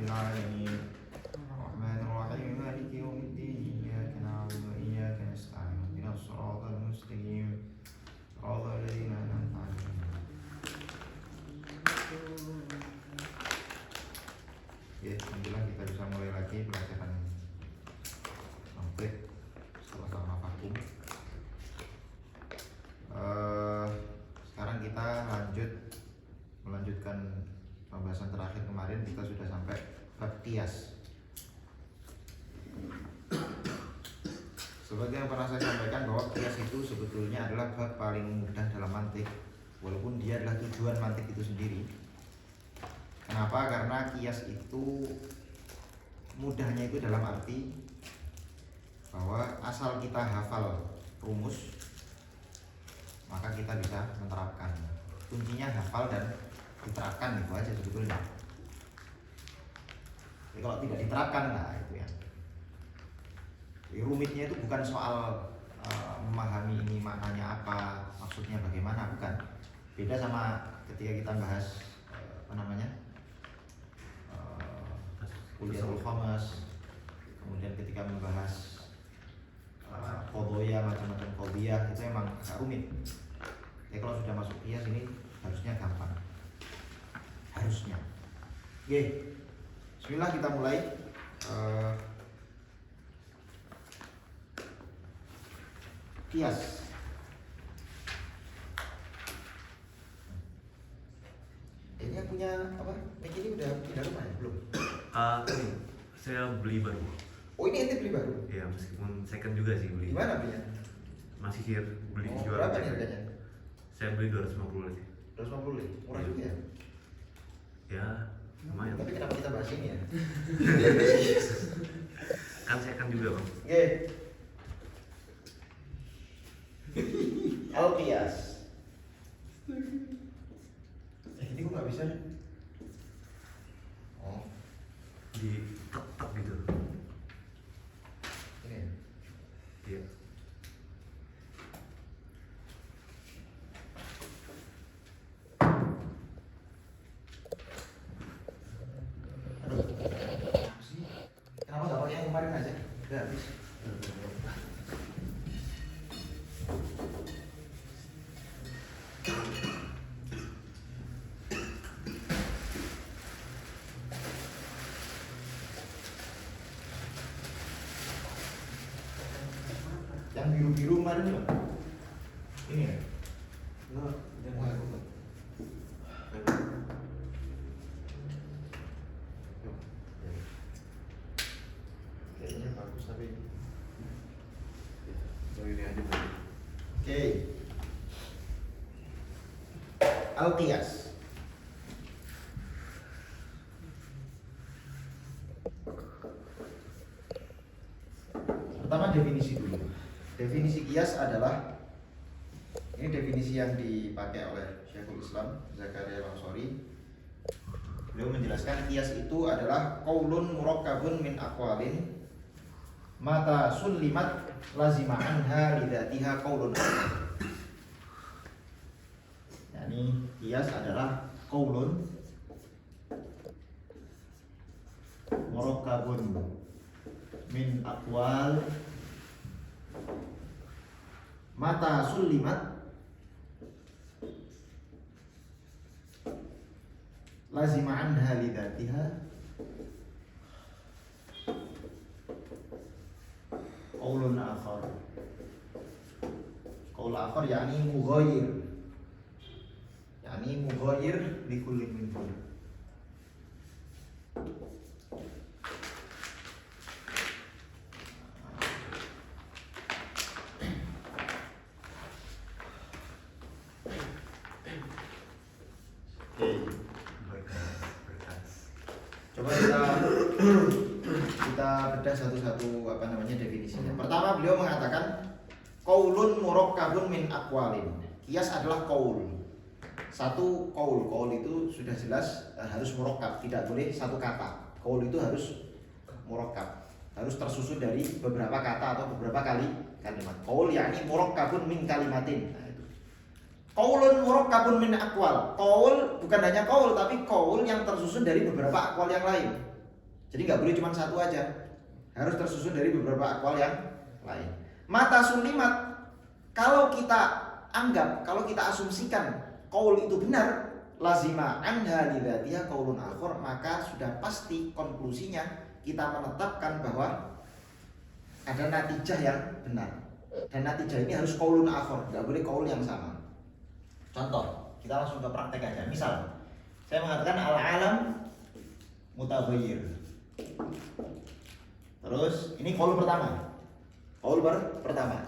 العالمين الرحمن الرحيم مالك يوم الدين إياك نعبد وإياك نستعين اهدنا الصراط المستقيم صراط الذين أنعمت عليهم. Ya, alhamdulillah kita bisa mulai lagi pelajaran mantik setelah sama vakum. Sekarang kita melanjutkan pembahasan terakhir kemarin. Kita sudah sampai bab qiyas. Seperti yang pernah saya sampaikan bahwa qiyas itu sebetulnya adalah bab paling mudah dalam mantik, walaupun dia adalah tujuan mantik itu sendiri. Kenapa? Karena qiyas itu mudahnya itu dalam arti bahwa asal kita hafal rumus, maka kita bisa menerapkan. Kuncinya hafal dan diterapkan, itu aja sebetulnya. Jadi kalau tidak diterapkan, nah itu ya. Jadi rumitnya itu bukan soal memahami ini maknanya apa, maksudnya bagaimana, bukan. Beda sama ketika kita bahas kuliahul khamas, kemudian ketika membahas qadhoya, macam-macam qadhiyah, itu emang agak rumit. Jadi kalau sudah masuk qiyas ini harusnya gampang. Harusnya. Oke. Bismillah, kita mulai. Qiyas. Ini yang punya apa? Ini udah pindah rumah ya? Belum? Saya beli baru. Oh, ini ente beli baru? Ya, meskipun second juga sih beli. Gimana belinya? Masih here, beli jual. Berapa nih harganya? Saya beli 250 aja. 250, murah juga ya? Ya, lumayan. Tapi kenapa kita bahas ini ya? Kan second juga, Bang. Oke. Al-Qiyas. Ini kok nggak bisa nih? Oh, Di tek gitu. ini ya? Iya. Aduh, apa sih? Kenapa nggak pakai yang kemarin aja? Udah habis. Yang biru-biru kemarin loh. Ini ya? Yang mana itu? Kayaknya bagus tapi Ini aja, Bang. oke. Al-Qiyas. Pertama definisi dulu. Definisi qiyas adalah, ini definisi yang dipakai oleh Syekhul Islam Zakaria Al-Ansari. Beliau menjelaskan qiyas itu adalah qaulun murakkabun min aqwalin mata sullimat lazima anha lidzatiha qaulun. Yani qiyas adalah qaulun murakkabun min aqwal mata sullimat lazima anha lidzatiha qaulun akhar. Qaul akhar yakni mughayyir, yakni mughayyir li kulli minhum. Coba kita bedah satu-satu definisinya. Pertama, beliau mengatakan qaulun murakkabun min aqwalin. Qiyas adalah qaul. Satu qaul. Qaul itu sudah jelas harus murakkab, tidak boleh satu kata. Qaul itu harus murakkab, harus tersusun dari beberapa kata atau beberapa kalimat. Qaul yakni murakkabun min kalimatin. Qaulun murakkabun min aqwal. Qaul bukan hanya qaul, tapi qaul yang tersusun dari beberapa aqwal yang lain. Jadi nggak boleh cuma satu aja, harus tersusun dari beberapa akwal yang lain. Mata sulimat, kalau kita anggap, kalau kita asumsikan qaul itu benar, lazima anha lidzatiha qaulun akhar, maka sudah pasti konklusinya kita menetapkan bahwa ada natijah yang benar. Dan natijah ini harus qaulun akhar, nggak boleh qaul yang sama. Contoh, kita langsung ke praktek aja. Misal, saya mengatakan al-alam mutaghayyir. Terus ini qaul pertama. Qaul pertama.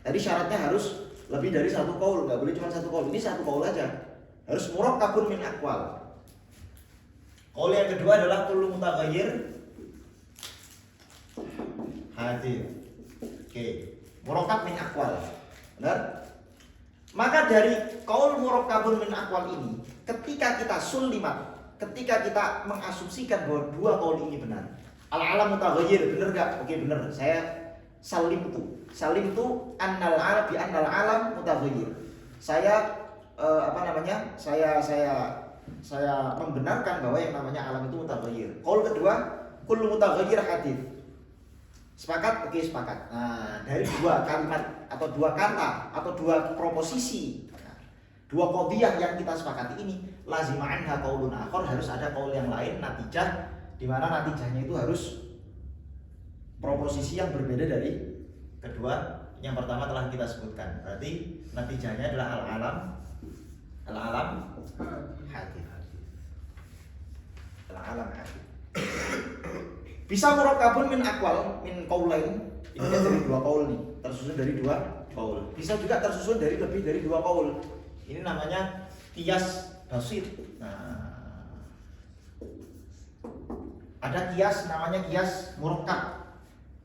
Tadi syaratnya harus lebih dari satu qaul, nggak boleh cuma satu qaul. Ini satu qaul aja. Harus murakkabun min aqwal. Qaul yang kedua adalah kullu mutaghayyir hadir. Oke. Murakkab min aqwal. Benar? Maka dari qaul murakkabun min aqwal ini, ketika kita sulimat, ketika kita mengasumsikan bahwa dua qaul ini benar. Al-alam mutaghayyir, benar enggak? Oke, benar. Saya salim itu annal alam bi annal alam mutaghayyir. Saya saya membenarkan bahwa yang namanya alam itu mutaghayyir. Qaul kedua, kullu mutaghayyir hadits. Sepakat? Oke, sepakat. Nah, dari dua kalimat atau dua kata atau dua proposisi, dua qadhiyah yang kita sepakati ini, lazima anha qaulun akhar, harus ada qaul yang lain, natijah, di mana natijahnya itu harus proposisi yang berbeda dari kedua. Yang pertama telah kita sebutkan. Berarti natijahnya adalah al-alam hadits. Al-alam hadits. Bisa murakkabun min aqwal min qaulain, ini kan dari dua qaul nih, tersusun dari dua qaul. Bisa juga tersusun dari lebih dari dua qaul. Ini namanya qiyas basit. Nah, ada qiyas namanya qiyas murakkab.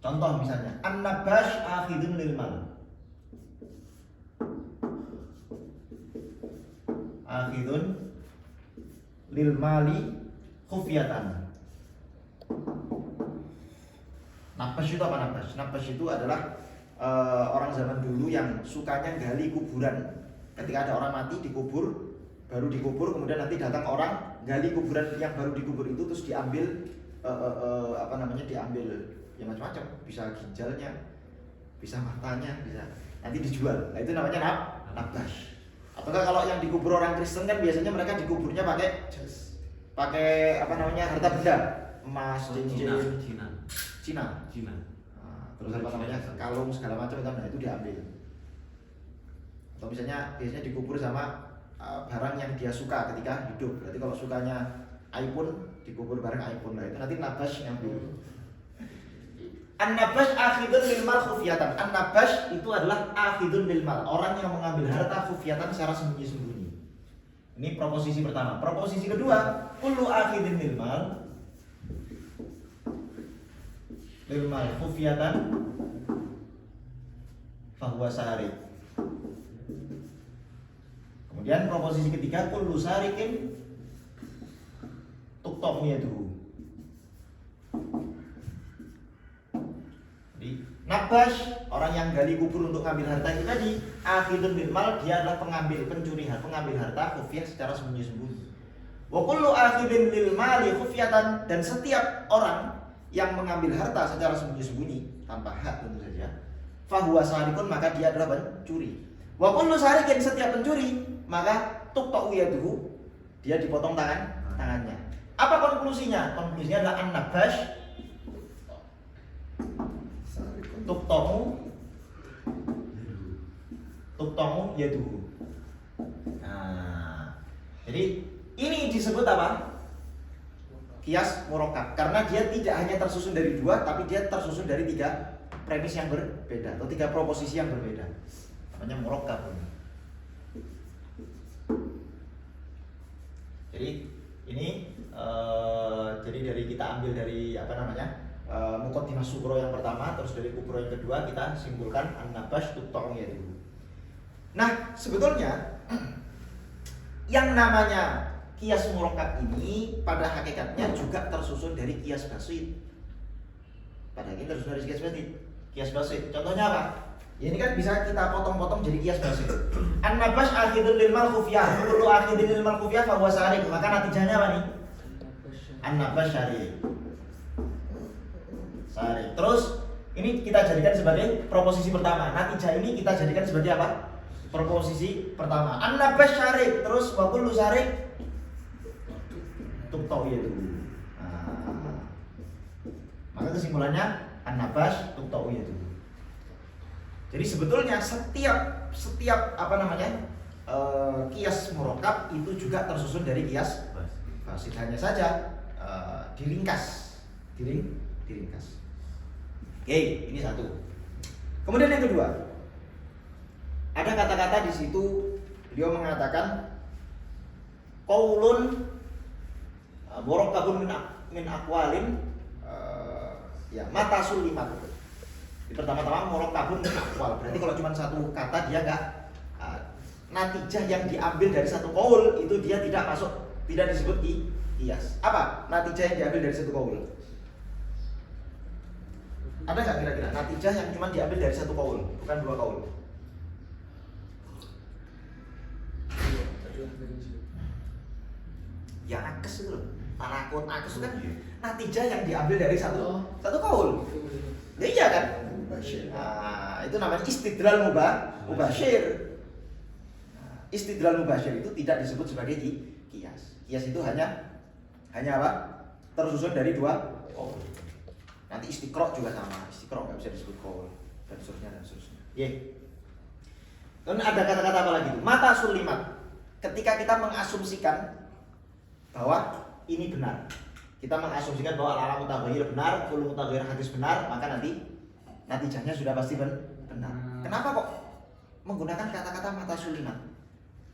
Contoh misalnya, an-nabash akhidun lil mal. Akhidun lil mali khufyatan. Nabash itu apa nabash? Nabash itu adalah orang zaman dulu yang sukanya gali kuburan. Ketika ada orang mati dikubur, baru dikubur, kemudian nanti datang orang gali kuburan yang baru dikubur itu terus diambil diambil ya macam-macam, bisa ginjalnya, bisa matanya, bisa nanti dijual. Nah itu namanya nabash. Ataukah kalau yang dikubur orang Kristen kan biasanya mereka dikuburnya pakai harta benda, emas, cincin, Cina. Nah, terus kalung segala macam itu diambil. Atau misalnya biasanya dikubur sama barang yang dia suka ketika hidup. Berarti kalau sukanya iPhone dikubur bareng iPhone, lah itu nanti nabash ngambil. An-nabash akhidun lil mal khufyatan. An-nabash itu adalah akhidun lil mal, orang yang mengambil harta khufyatan secara sembunyi-sembunyi. Ini proposisi pertama. Proposisi kedua, kullu akhidin lil mal khufyatan fahuwa sarik. Kemudian proposisi ketiga, kullu sarikin tuqta'u yaduhu. Jadi nabash, orang yang gali kubur untuk mengambil harta itu tadi, akhidun bil mal, dia adalah pengambil harta khufyah secara sembunyi-sembunyi. Wa kullu akhidin lil mali khufyatan, dan setiap orang yang mengambil harta secara sembunyi-sembunyi tanpa hak tentu saja, fahuwa sarikun, maka dia adalah pencuri. Wa kullu sarikin, setiap pencuri, maka tuqta'u yaduhu, dia dipotong tangannya. Apa konklusinya? Konklusinya adalah an-nabash tuqta'u yaduhu. Nah, jadi ini disebut apa? Qiyas murakkab, karena dia tidak hanya tersusun dari dua, tapi dia tersusun dari tiga premis yang berbeda atau tiga proposisi yang berbeda. Namanya murakkab. Jadi ini jadi dari kita ambil dari muqaddimah sugro yang pertama, terus dari kubro yang kedua kita simpulkan an-nabash tuqta'u yaduhu. Nah, sebetulnya yang namanya qiyas murakkab ini pada hakikatnya juga tersusun dari qiyas basit. Pada hakikatnya tersusun dari qiyas basit. Contohnya apa? Ya, ini kan bisa kita potong-potong jadi qiyas basit. An-nabash akhidun lil mal khufyah, kullu akhidin lil mal khufyah fa huwa sarik. Maka natijahnya apa nih? An-nabash syari. Syarih. Terus ini kita jadikan sebagai proposisi pertama. Natijah ini kita jadikan sebagai apa? Proposisi pertama. An-nabas syarih. Terus wa kullu syarih tuqta'iyatu. Maka kesimpulannya an-nabas tuqta'iyatu. Jadi sebetulnya setiap apa namanya? Qiyas murakkab itu juga tersusun dari qiyas basit. Hanya saja diringkas. Diringkas. Oke, ini satu. Kemudian yang kedua, ada kata-kata di situ beliau mengatakan qaulun murakkabun min aqwalin ya mata sulimat. Di pertama-tama murakkabun min aqwal. Berarti kalau cuma satu kata dia enggak natijah yang diambil dari satu qaul itu dia tidak masuk, tidak disebut qiyas. Apa natijah yang diambil dari satu qaul? Ada nggak kira-kira natijah yang cuma diambil dari satu qaul, bukan dua qaul? Ya akes itu loh, tanakut akes itu kan natijah yang diambil dari satu qaul. Ya iya kan? Nah, itu namanya istidlal mubashir. Istidlal mubashir itu tidak disebut sebagai qiyas. Qiyas itu hanya apa? Tersusun dari dua qaul. Nanti istiqra juga sama, istiqra nggak bisa disebut qaul dan seterusnya. Dan ada kata-kata apa lagi itu? Mata sulimat. Ketika kita mengasumsikan bahwa ini benar, kita mengasumsikan bahwa al-alam mutaghayyir benar, kullu mutaghayyir hadis benar, maka nanti natijahnya sudah pasti benar. Kenapa kok menggunakan kata-kata mata sulimat?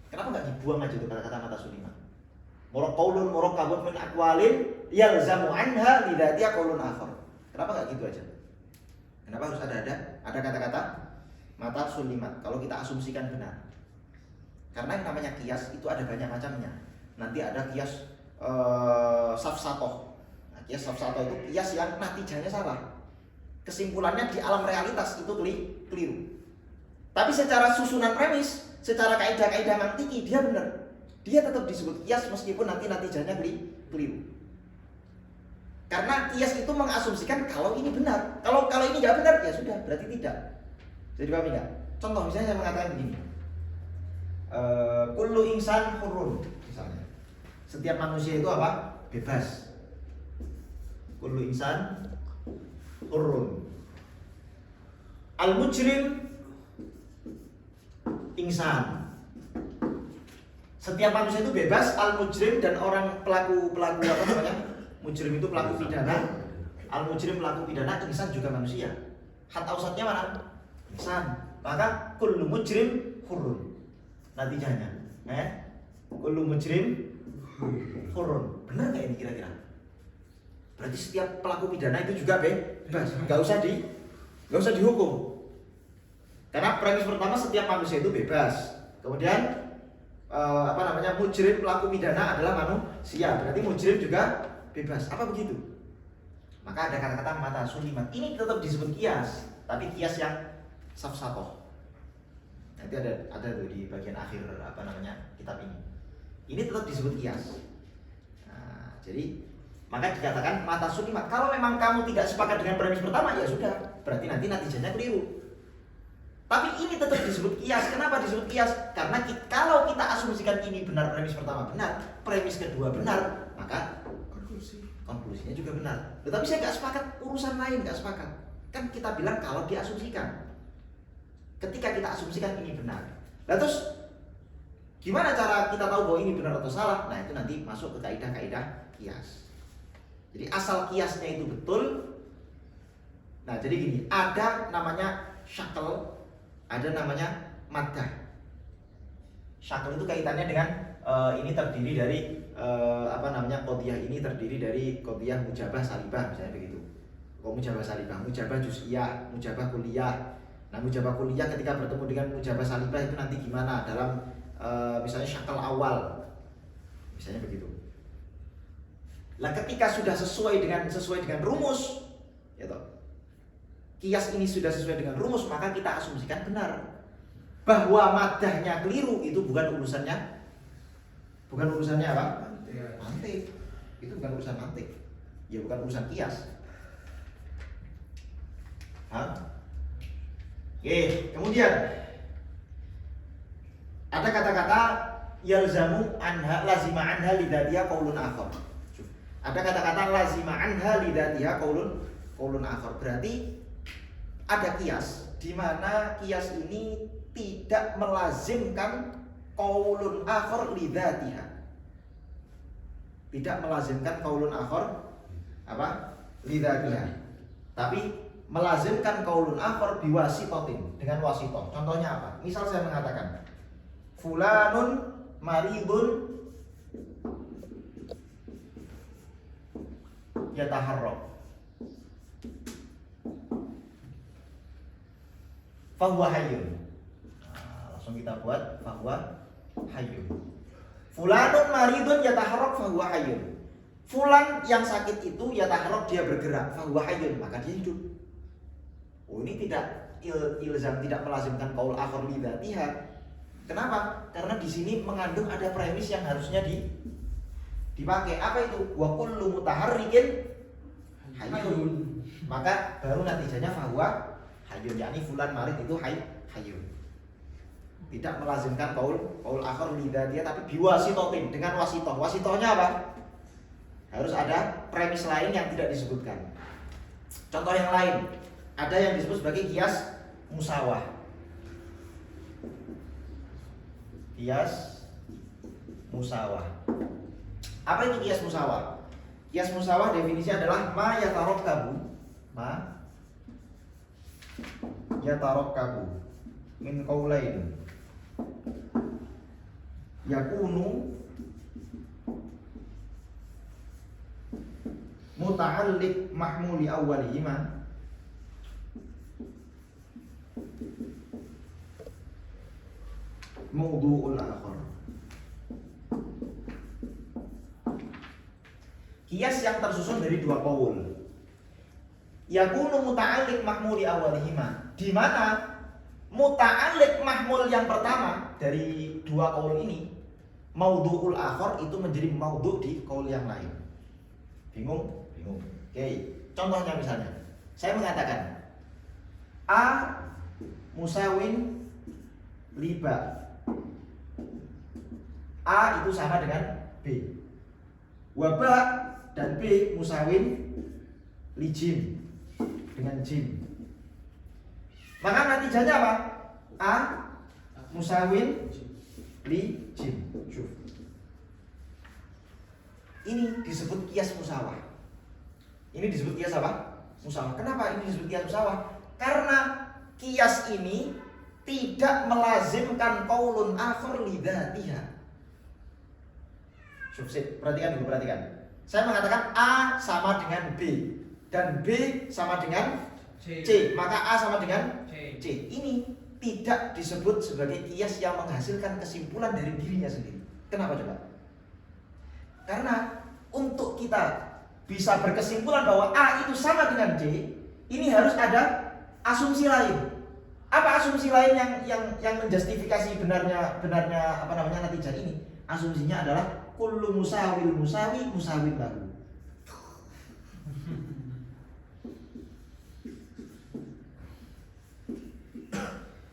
Kenapa nggak dibuang aja itu kata-kata mata sulimat? Qaulun murakkabun min aqwalin yalzamu anha lidatiha qaulun akhar. Kenapa nggak gitu aja? Kenapa harus ada kata-kata mata sulimat kalau kita asumsikan benar? Karena yang namanya qiyas itu ada banyak macamnya. Nanti ada qiyas safsatoh. Nah, qiyas safsatoh itu qiyas yang natijahnya salah. Kesimpulannya di alam realitas itu keliru. Tapi secara susunan premis, secara kaidah-kaidah mantiki dia benar. Dia tetap disebut qiyas meskipun nanti natijahnya keliru. Karena qiyas itu mengasumsikan kalau ini benar. Kalau ini nggak benar ya sudah, berarti tidak. Jadi paham nggak? Contoh misalnya saya mengatakan begini. Kullu insan hurun misalnya. Setiap manusia itu apa? Bebas. Kullu insan hurun. Al mujrim insan. Setiap manusia itu bebas, al mujrim dan orang pelaku apa namanya? Mujrim itu pelaku pidana, al mujrim pelaku pidana, insan juga manusia. Hat ausatnya mana? Insan. Maka kullu mujrim hurun. Natijahnya, kullu mujrim hurun. Benar nggak ini kira-kira? Berarti setiap pelaku pidana itu juga bebas, nggak usah dihukum. Karena premis pertama setiap manusia itu bebas. Kemudian mujrim pelaku pidana adalah manusia. Berarti mujrim juga bebas. Apa begitu? Maka ada kata-kata mata sulimat. Ini tetap disebut qiyas, tapi qiyas yang safsatoh. Nanti ada tuh di bagian akhir kitab ini. Ini tetap disebut qiyas. Nah, jadi maka dikatakan mata sulimat. Kalau memang kamu tidak sepakat dengan premis pertama ya sudah, berarti nanti natijahnya keliru. Tapi ini tetap disebut qiyas. Kenapa disebut qiyas? Karena kalau kita asumsikan ini benar, premis pertama benar, premis kedua benar, maka konklusinya juga benar. Tetapi saya nggak sepakat, urusan lain nggak sepakat. Kan kita bilang kalau diasumsikan. Ketika kita asumsikan ini benar. Nah terus gimana cara kita tahu bahwa ini benar atau salah? Nah itu nanti masuk ke kaidah-kaidah qiyas. Jadi asal qiyasnya itu betul. Nah jadi gini, ada namanya syakl, ada namanya maddah. Syakl itu kaitannya dengan ini terdiri dari qadhiyah ini terdiri dari qadhiyah mujabah salibah misalnya begitu. Kok mujabah salibah, mujabah juz'iyah, mujabah kulliyah. Nah mujabah kulliyah ketika bertemu dengan mujabah salibah itu nanti gimana dalam misalnya syakl awal. Misalnya begitu. Nah ketika sudah sesuai dengan rumus, ya toh. Qiyas ini sudah sesuai dengan rumus, maka kita asumsikan benar bahwa maddahnya keliru itu bukan urusannya apa? Mantik. Itu bukan urusan mantik. Ya bukan urusan qiyas. Hah? Oke, kemudian ada kata-kata yalzamu anha lazima anha lidatiha qaulun akhar. Ada kata-kata lazima anha lidatiha qaulun akhar. Berarti ada kias di mana kias ini tidak melazimkan qaulun akhar lidatiha. Tidak melazimkan qaulun akhar apa? Lidatiha. Tapi melazimkan qaulun akhar biwasitatin, dengan wasithah. Contohnya apa? Misal saya mengatakan fulanun maridun yataharrak fahuwa hayyun. Langsung kita buat fahuwa hayyun. Fulanun maridun yataharrak fahuwa hayyun. Fulan yang sakit itu yataharrak, dia bergerak, fahuwa hayyun, maka dia hidup. Oh, ini tidak ilzam, tidak melazimkan qaul akhar lidatiha. Kenapa? Karena di sini mengandung ada premis yang harusnya dipakai. Apa itu? Wa kullu mutaharrikin hayyun. Maka baru natijanya fahuwa hayyun, yakni fulan marid itu hayyun. Tidak melazimkan qaul akhar lidatiha, tapi biwasitotin, dengan wasitoh. Wasitohnya apa? Harus ada premis lain yang tidak disebutkan. Contoh yang lain, ada yang disebut sebagai kias musawah. Kias musawah. Apa itu kias musawah? Kias musawah definisi adalah ma yatarakkabu min qaulain yakunu muta'alliq mahmuli awwalihima mawdu'ul akhar. Kias yang tersusun dari dua qaul. Yakunu muta'alliq mahmuli awwalihima, di mana muta'alliq mahmul yang pertama dari dua qaul ini, mawdu'ul akhar, itu menjadi mawdu' di qaul yang lain. Bingung? Bingung. Oke, contohnya misalnya saya mengatakan A musawin liba. A itu sama dengan B. Waba dan B musawin li jim, dengan jim. Maka natijanya apa? A musawin li jim. Ini disebut kias musawah. Ini disebut kias apa? Musawah. Kenapa ini disebut kias musawah? Karena kias ini tidak melazimkan qaulun akhar lidatiha. Perhatikan dulu, perhatikan. Saya mengatakan A sama dengan B dan B sama dengan C, maka A sama dengan C. Ini tidak disebut sebagai kias yang menghasilkan kesimpulan dari dirinya sendiri. Kenapa coba? Karena untuk kita bisa berkesimpulan bahwa A itu sama dengan D, ini harus ada asumsi lain. Apa asumsi lain yang menjustifikasi benarnya apa namanya natijah ini? Asumsinya adalah kullu musawil musawin lahu.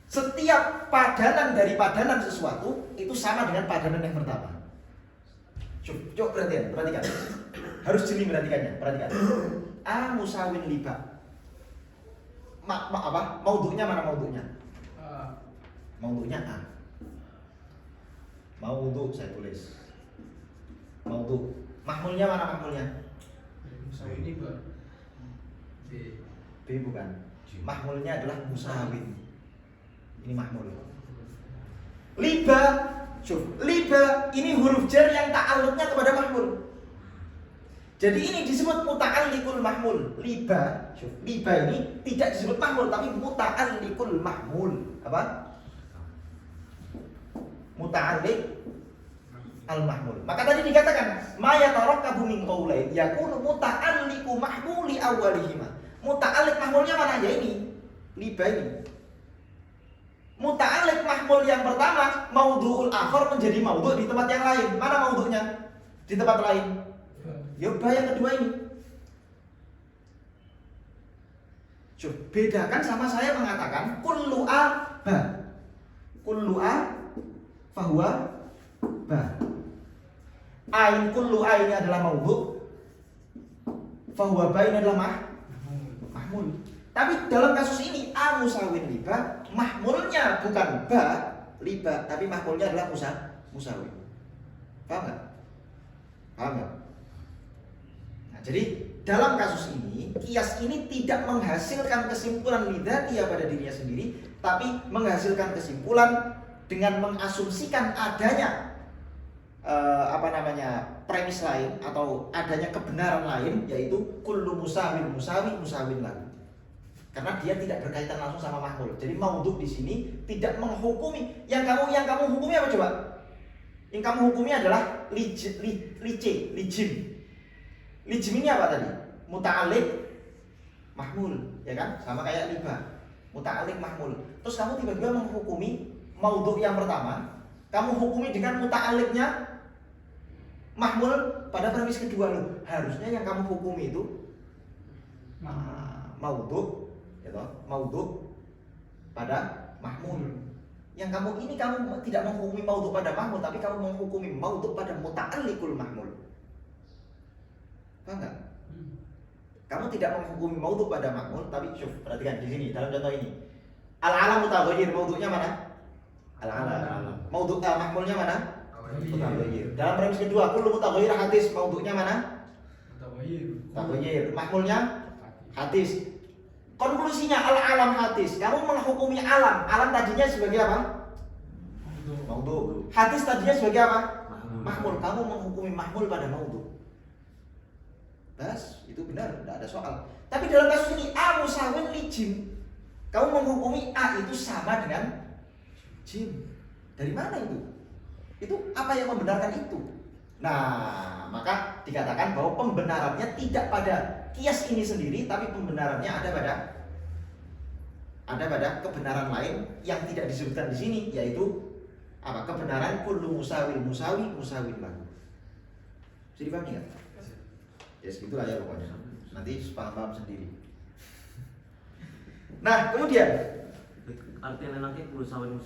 Setiap padanan dari padanan sesuatu itu sama dengan padanan yang pertama. Coba perhatikan. Harus jeli perhatikannya, perhatikan. A musawin liba. Apa? Maudhu'nya mana maudhu'nya? Maudhu'nya A. Maudhu' saya tulis. Maudhu'. Mahmulnya mana mahmulnya? Musawin liba. B bukan. Mahmulnya adalah musawin. Ini mahmul. Liba, liba ini huruf jar yang ta'alluqnya kepada mahmul. Jadi ini disebut muta'alliqul mahmul. Liba, liba ini tidak disebut mahmul tapi muta'alliqul mahmul. Apa? Muta'alliq al-mahmul. Maka tadi dikatakan ma yatarakkabu min qaulain yakunu muta'alliqu mahmuli awwalihima. Muta'alliq mahmulnya mana? Ya ini. Liba ini. Muta'alliq mahmul yang pertama, maudhu'ul akhar menjadi maudhu' di tempat yang lain. Mana maudhu'nya? Di tempat lain. Ya ba yang kedua ini. Coba bedakan sama saya mengatakan kullu a ba. Kullu a fahuwa ba. Ain kullu a ini adalah maudhu. Fahuwa ba ini adalah mahmul. Tapi dalam kasus ini a musawin liba, mahmulnya bukan ba liba, tapi mahmulnya adalah musawin. Paham nggak? Paham nggak? Nah, jadi dalam kasus ini, kias ini tidak menghasilkan kesimpulan lidhatiyah pada dirinya sendiri, tapi menghasilkan kesimpulan dengan mengasumsikan adanya premis lain atau adanya kebenaran lain, yaitu kullu musawin musawin lahu. Karena dia tidak berkaitan langsung sama mahmul. Jadi maudhu di sini tidak menghukumi. Yang kamu hukumi apa coba? Yang kamu hukumi adalah lijim. Lijim ini apa tadi? Muta'alliq mahmul, ya kan? Sama kayak liba. Muta'alliq mahmul. Terus kamu tiba-tiba menghukumi maudhu yang pertama, kamu hukumi dengan muta'alliqnya mahmul pada premis kedua loh. Harusnya yang kamu hukumi itu maudhu, ya toh? Maudhu pada mahmul. Yang kamu tidak menghukumi maudhu pada mahmul, tapi kamu menghukumi maudhu pada muta'alliqul mahmul. Paham nggak? Kamu tidak menghukumi maudhu pada mahmul, tapi perhatikan di sini dalam contoh ini. Al-alam mutaghayyir, maudhunya mana? Al-alam. Maudhu mahmulnya mana? Mutaghayyir. Dalam premis kedua, kullu mutaghayyir hadis, maudhunya mana? Mutaghayyir. Mahmulnya hadis. Konklusinya al-alam hadis. Kamu menghukumi alam. Alam tadinya sebagai apa? Maudhu. Hadis tadinya sebagai apa? Mahmul. Kamu menghukumi mahmul pada maudhu. Bas, itu benar, tidak ada soal. Tapi dalam kasus ini A musawin li jim. Kamu menghukumi A itu sama dengan jim. Dari mana itu? Itu apa yang membenarkan itu? Nah, maka dikatakan bahwa pembenarannya tidak pada kias ini sendiri, tapi pembenarannya ada pada kebenaran lain yang tidak disebutkan di sini, yaitu apa? Kebenaran kullu musawin musawin lahu. Bisa dipahami nggak? Ya segitulah ya pokoknya. Nanti paham sendiri. Nah, kemudian Artinya enaknya kullu sawin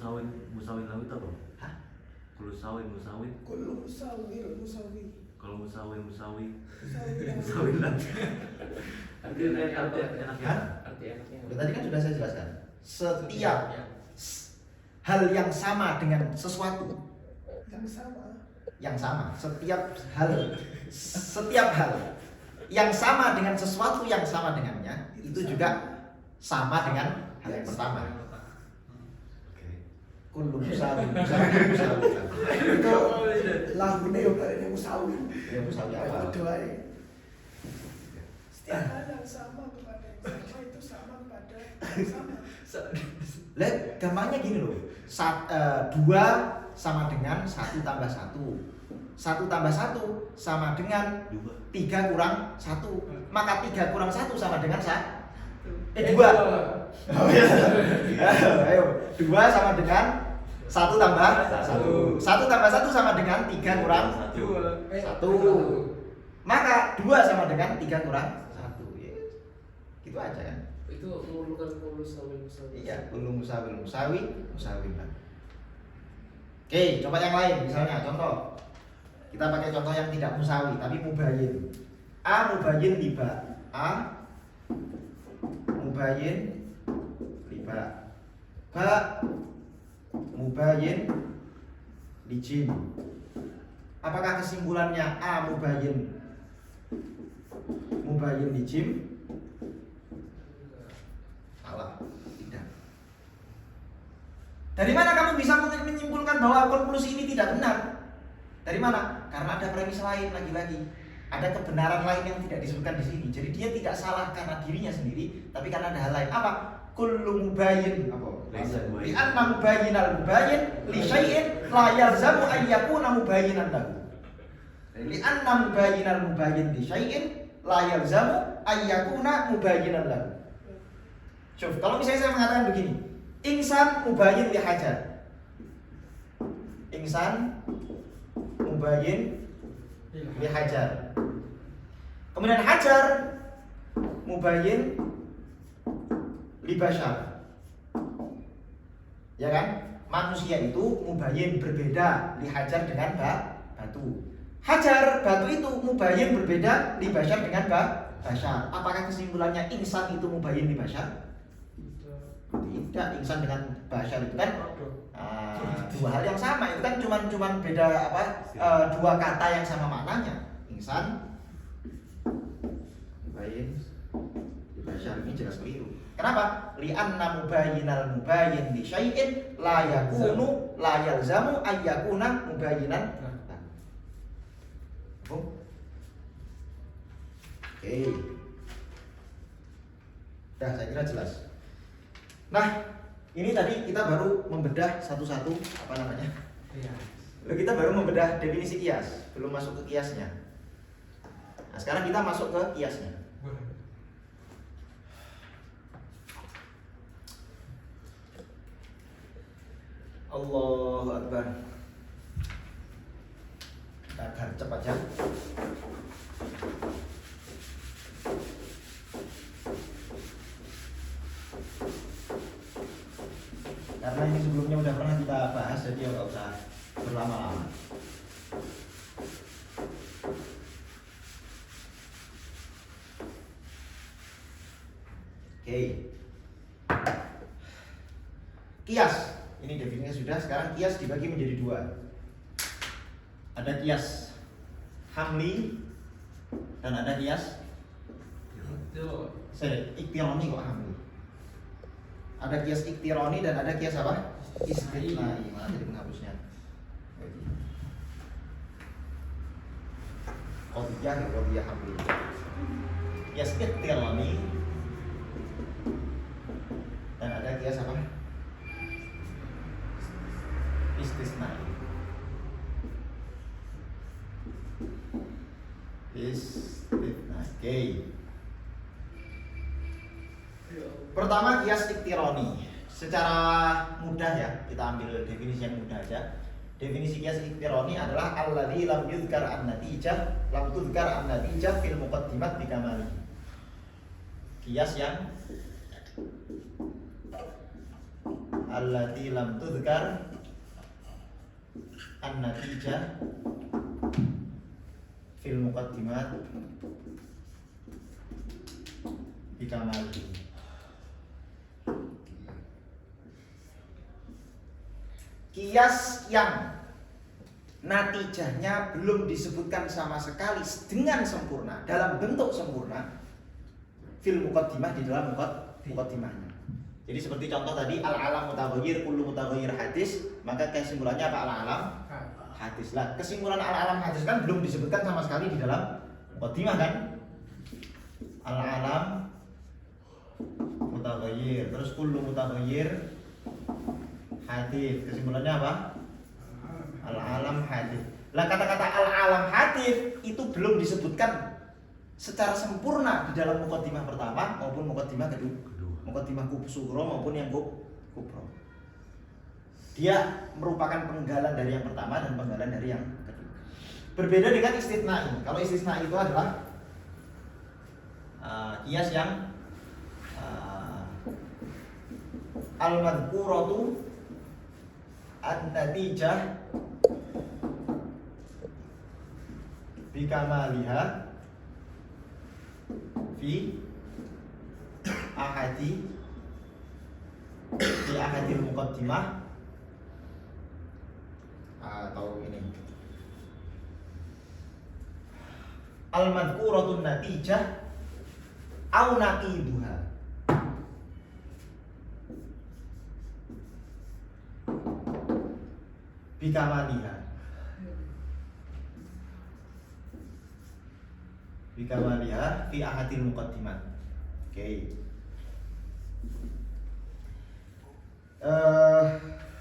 musawin lahu itu apa? Hah? Kullu sawin musawin. Kullu musawir musawi. Kalau musawin Musawi. lahu. Artinya enaknya. Hah? Arti enaknya. Tadi kan sudah saya jelaskan. Setiap hal yang sama dengan sesuatu yang sama, setiap hal yang sama dengan sesuatu yang sama dengannya itu juga sama dengan hal yang pertama. Kullu musawin. Itu Lagune yo kayaknya musawi. ya musawi apa? Doae. Setiap hal yang sama kepada yang sama itu sama kepada yang sama. Lihat gampangnya gini loh. 2 sama dengan 1 tambah 1. 1 tambah 1 sama dengan 3 kurang 1. Maka 3 kurang 1 sama dengan 2. Oh iya. Ayo, 2 sama dengan 1 tambah 1. 1 tambah 1 sama dengan 3 kurang 1. Maka 2 sama dengan 3 kurang 1. Ya. Gitu aja kan. Itu mengeluarkan kullu musawir musawi. Iya, kullu musawin. Oke, coba yang lain. Misalnya contoh. Kita pakai contoh yang tidak musawi tapi mubayyin. A mubayyin liba. A mubayyin liba. Ba mubayyin lijim. Apakah kesimpulannya A mubayyin lijim? Salah. Tidak. Dari mana kamu bisa menyimpulkan bahwa konklusi ini tidak benar? Dari mana? Karena ada premis lain lagi-lagi. Ada kebenaran lain yang tidak disebutkan di sini. Jadi dia tidak salah karena dirinya sendiri, tapi karena ada hal lain. Apa? Kullu mubayyin. Apa? Li anna mubayyinal mubayyin li syai'in la yalzamu an yakuna mubayyinan lahu. Li anna mubayyinal mubayyin li syai'in la yalzamu an yakuna mubayyinan lahu. Coba kalau misalnya saya mengatakan begini, insan mubayyin li hajar. Insan mubayyin li hajar. Kemudian hajar mubayyin li bashar. Ya kan? Manusia itu mubayyin berbeda li hajar dengan batu. Hajar batu itu mubayyin berbeda li bashar dengan bashar. Apakah kesimpulannya insan itu mubayyin li bashar? Tidak, insan dengan bashar itu kan dua hal yang sama. Itu kan cuman beda dua kata yang sama maknanya. Insan mubayyin li bashar, ini jelas keliru. Kenapa? Li'anna mubayyinal mubayyin li syai'in la yakunu la yalzamu ay yakuna mubayyinan. Oke. Dah, saya kira jelas. Nah, ini tadi kita baru membedah satu-satu Lalu kita baru membedah definisi kias, belum masuk ke kiasnya. Nah, sekarang kita masuk ke kiasnya. Allahu Akbar. Agar cepat ya. Karena ini sebelumnya udah pernah kita bahas, jadi nggak usah berlama-lama. Oke. Kias. Ini definisinya sudah. Sekarang kias dibagi menjadi dua. Ada kias hamli dan ada kias iktironi kok hamli. Ada kias iktironi dan ada kias apa? Istitnai. Mana jadi penghapusnya? Qadiyah hamli. Kias iktironi dan ada kias apa? Istisnai. Oke. Pertama kias iktironi. Secara mudah ya, kita ambil definisi yang mudah aja. Definisi kias iktironi adalah alladzi lam yuzkar an-natijah, lam tuzkar an-natijah fil muqaddimat bikamali. Kias yang alladzi lam tuzkar an-natijah fil muqaddimat bikamali. Kias yang natijahnya belum disebutkan sama sekali dengan sempurna, dalam bentuk sempurna, fil muqaddimah, di dalam muqaddimahnya. Jadi seperti contoh tadi, al-alam mutaghayyir, kullu mutaghayyir hadis, maka kesimpulannya apa? Al-alam hadis. Lah, kesimpulan al-alam hadis kan belum disebutkan sama sekali di dalam muqaddimah kan? Al-alam mutaghayyir, terus kullu mutaghayyir hadis. Kesimpulannya apa? Al-alam hadis. Lah, kata-kata al-alam hadis itu belum disebutkan secara sempurna di dalam muqaddimah pertama maupun muqaddimah kedua. Muqaddimah sughra maupun yang kubra. Dia merupakan penggalan dari yang pertama dan penggalan dari yang kedua. Berbeda dengan istitsna. Kalau istitsna itu adalah kias yang al-madhkuratu an-natijah bikamaliha fi ahadil muqaddimah atau ini al-madhkuratun natijah au naqiduha bikamaliha fi ahadil muqaddimat. Oke.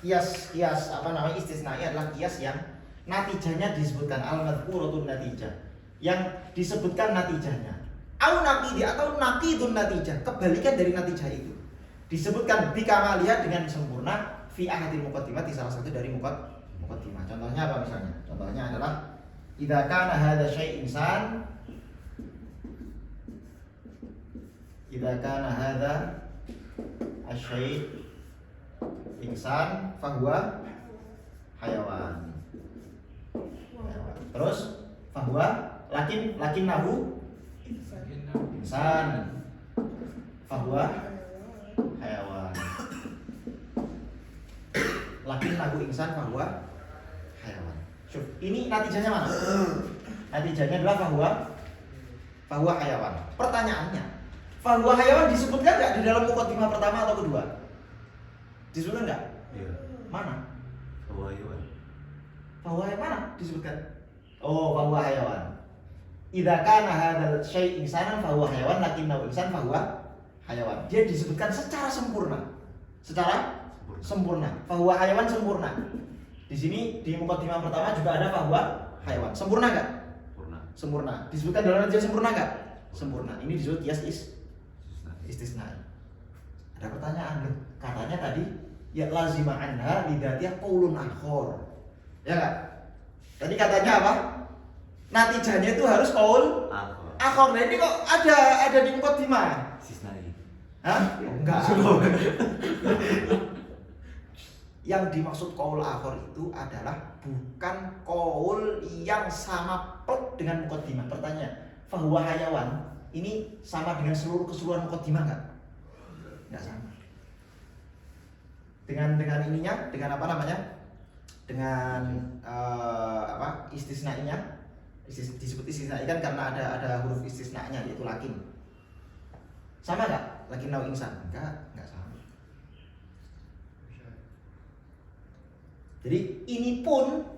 Kias apa namanya istisnai adalah kias yang natijahnya disebutkan al-madhkuratun natijah, yang disebutkan natijahnya au naqidi atau naqidun natijah, kebalikan dari natijah itu disebutkan bikamaliha dengan sempurna fi ahadil muqaddimat, di salah satu dari muqaddimah. Contohnya apa misalnya? Contohnya adalah idza kana hadza syai' insan, idza kana hadza asyai insan fahuwa hayawan. Terus fahuwa lakin nahu insan fahuwa hayawan. Lakin nahu insan fahuwa hayawan. Syuf, ini natijanya mana? Natijanya adalah fahuwa hayawan. Pertanyaannya, fahuwa hayawan disebutkan nggak di dalam mukaddimah pertama atau kedua? Disebutkan nggak? Iya. Mana? Bahwa hewan. Fahuwa hayawan mana disebutkan? Oh, fahuwa hayawan. Idza kana hadzal syai' insanan fahuwa hayawan lakinnahu insan fahuwa hayawan. Dia disebutkan secara sempurna. Secara sempurna. Fahuwa hayawan sempurna. Di sini di mukaddimah pertama juga ada fahuwa hayawan. Sempurna nggak? Sempurna. Disebutkan dalam natijah sempurna nggak? Sempurna. Ini disebut qiyas istisnai. Ada pertanyaan loh. Katanya tadi ya lazima anha lidatiyah qaulun akhor. Ya nggak? Tadi katanya apa? Natijahnya itu harus qaul akhor. Nah ini kok ada di mukaddimah? Istisnai. Hah? Oh, enggak. Yang dimaksud qaul akhor itu adalah bukan qaul yang sama plek dengan mukaddimah. Pertanyaan, fahuwa hayawan ini sama dengan keseluruhan mukaddimah enggak? Enggak sama. Dengan ininya, dengan apa namanya? Dengan istisnainya. Disebut istisnai kan karena ada huruf istisnanya yaitu lakin. Sama enggak? Lakin nau insan? Enggak sama. Jadi ini pun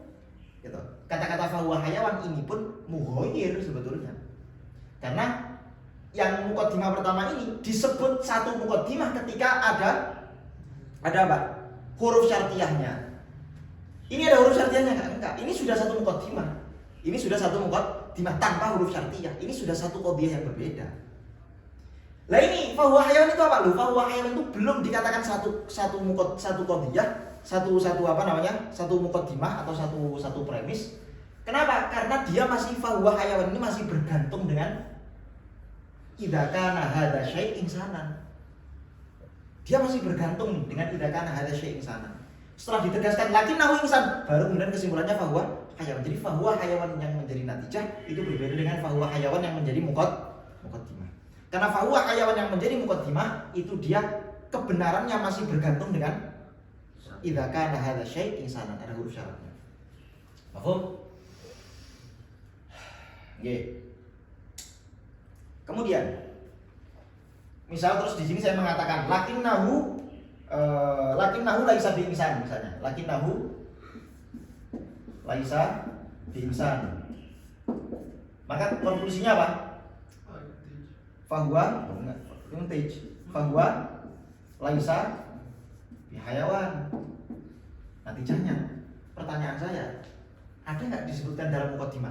gitu, kata-kata fahuwa hayawan ini pun mughayyir sebetulnya. Karena yang mukaddimah pertama ini disebut satu mukaddimah ketika ada apa? Huruf syartiyahnya. Ini ada huruf syartiyahnya enggak? Ini sudah satu mukaddimah. Ini sudah satu mukaddimah tanpa huruf syartiyah. Ini sudah satu qadhiyah yang berbeda. Lah ini fahuwa hayawan itu apa? Loh, fahuwa hayawan itu belum dikatakan satu qadhiyah. Satu apa namanya, satu mukaddimah atau satu premis. Kenapa? Karena dia masih fahuwa hayawan ini masih bergantung dengan idza kana hadza syai' insanan. Dia masih bergantung nih dengan idza kana hadza syai' insanan. Setelah ditegaskan lakinnahu insan, baru kemudian kesimpulannya fahuwa hayawan. Jadi fahuwa hayawan yang menjadi natijah itu berbeda dengan fahuwa hayawan yang menjadi mukaddimah. Karena fahuwa hayawan yang menjadi mukaddimah itu dia kebenarannya masih bergantung dengan idza kana hadza syai' insanan, ada huruf syaratnya. Paham? Nggih. Kemudian misal terus di sini saya mengatakan lakinnahu laisa bi insan misalnya. Lakinnahu laisa bi insan. Maka konklusinya apa? Fahuwa fahuwa laisa bi hayawan. Natijahnya, pertanyaan saya, ada nggak disebutkan dalam mukaddimah?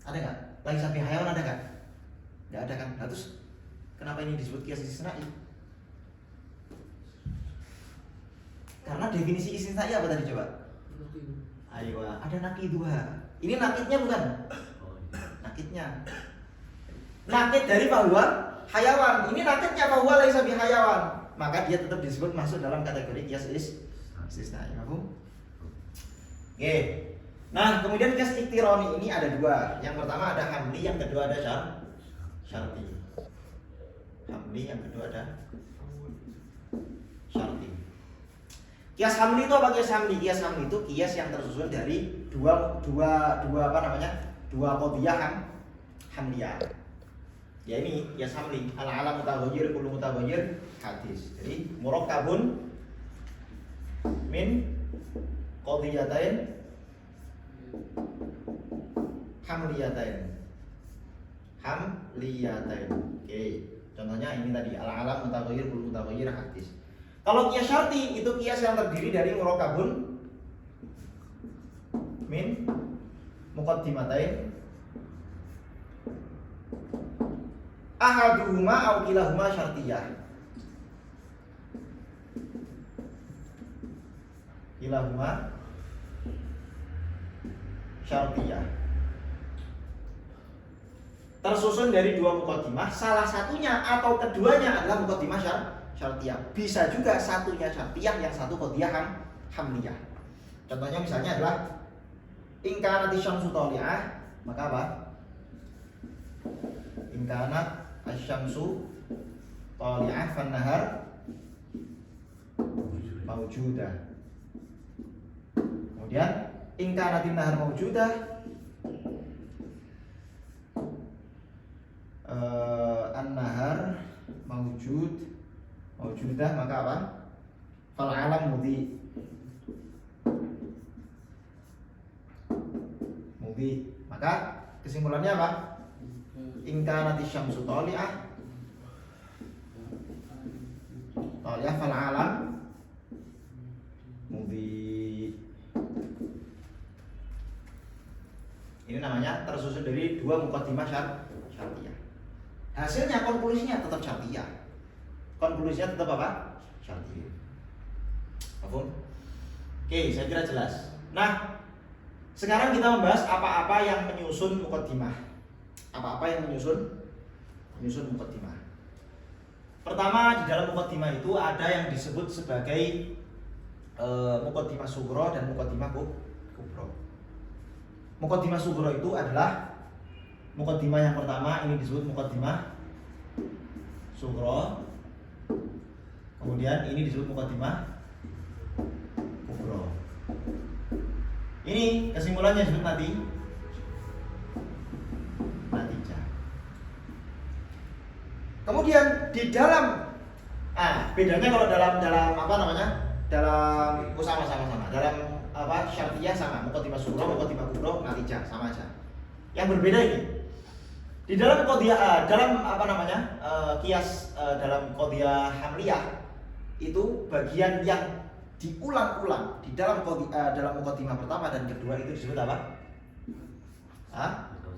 Ada nggak? Laisa bi hayawan ada nggak? Nggak ada kan? Nah, terus kenapa ini disebut qiyas istisnai? Karena definisi istisnai apa tadi coba? Ayo, ada nakiduha. Ini nakidnya bukan? Nakidnya. Nakid dari fahuwa hayawan. Ini nakidnya fahuwa laisa bi hayawan. Maka dia tetap disebut masuk dalam kategori qiyas istisnai. Paham? Oke. Nah, kemudian qiyas iktironi ini ada dua. Yang pertama ada hamli, yang kedua ada syarti. Hamli, yang kedua ada syarti. Qiyas hamli itu apa qiyas hamli? Qiyas hamli itu qiyas yang tersusun dari dua apa namanya? Dua qadhiyah hamliyah. Ya ini qiyas hamli, al-alam mutaghayyir kullu mutaghayyir hadis. Jadi murakkabun min qadhiyatain hamliyatain. Oke. Contohnya ini tadi al-alam mutaghayyir kullu mutaghayyir hadis. Kalau qiyas syarti itu qiyas yang terdiri dari murakkabun min muqaddimatain ahaduhuma aw kilahuma syartiyah. Kilahuma syartiyah. tersusun dari dua muqaddimah, salah satunya atau keduanya adalah muqaddimah syartiyah. Bisa juga satunya syartiyah, yang satu qadhiyah hamliyah. Contohnya misalnya adalah in kanati syamsu thali'ah, maka apa? In kanat asy-syamsu thali'ah fan nahar maujudah. Kemudian in kanatin nahar maujudah, an-nahar maujudah, maka apa? Fal alam mudhi. Maka kesimpulannya apa? In kanati syamsu thali'ah fal alam mudhi. Ini namanya tersusun dari dua muqaddimah syartiyah. Hasilnya konklusinya tetap syartiyah. Konklusinya tetap apa? Syartiyah. Paham? Oke, saya kira jelas. Nah, sekarang kita membahas apa-apa yang menyusun muqaddimah. Apa-apa yang menyusun muqaddimah. Pertama, di dalam muqaddimah itu ada yang disebut sebagai muqaddimah sughra dan muqaddimah kubra. Muqaddimah sughra itu adalah muqaddimah yang pertama, ini disebut muqaddimah sughra. Kemudian ini disebut muqaddimah kubra. Ini kesimpulannya disebut natijah. Kemudian di dalam bedanya kalau dalam apa namanya? Dalam sama-sama. Dalam apa? Syartiyah sama, muqaddimah sughra, muqaddimah kubra, natijah sama aja. Yang berbeda ini di dalam qadhiyah dalam apa namanya? Qiyas dalam qadhiyah hamliyah itu bagian yang diulang-ulang di dalam muqaddimah pertama dan kedua itu disebut apa?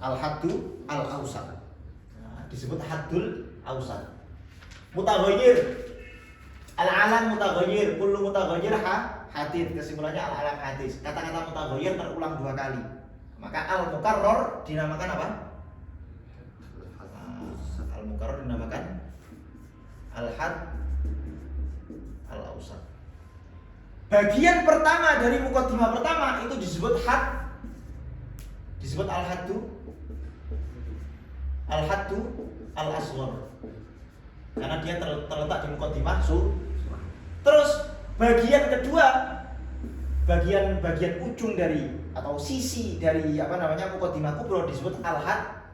Al-haddu al-awsat. Disebut haddul awsat. Mutaghayyir. Al-alam mutaghayyir, kullu mutaghayyir hadith. Kesimpulannya al-alam hadis. Kata-kata mutaghayyir terulang 2 kali. Maka al-mukarrar dinamakan apa? Al-mukarrar dinamakan al-hadd al-awsat. Bagian pertama dari muqaddimah pertama itu disebut disebut al-haddu al-asghar. Karena dia terletak di muqaddimah Terus bagian kedua, bagian ujung dari atau sisi dari apa namanya muqaddimah kubra disebut al-hadd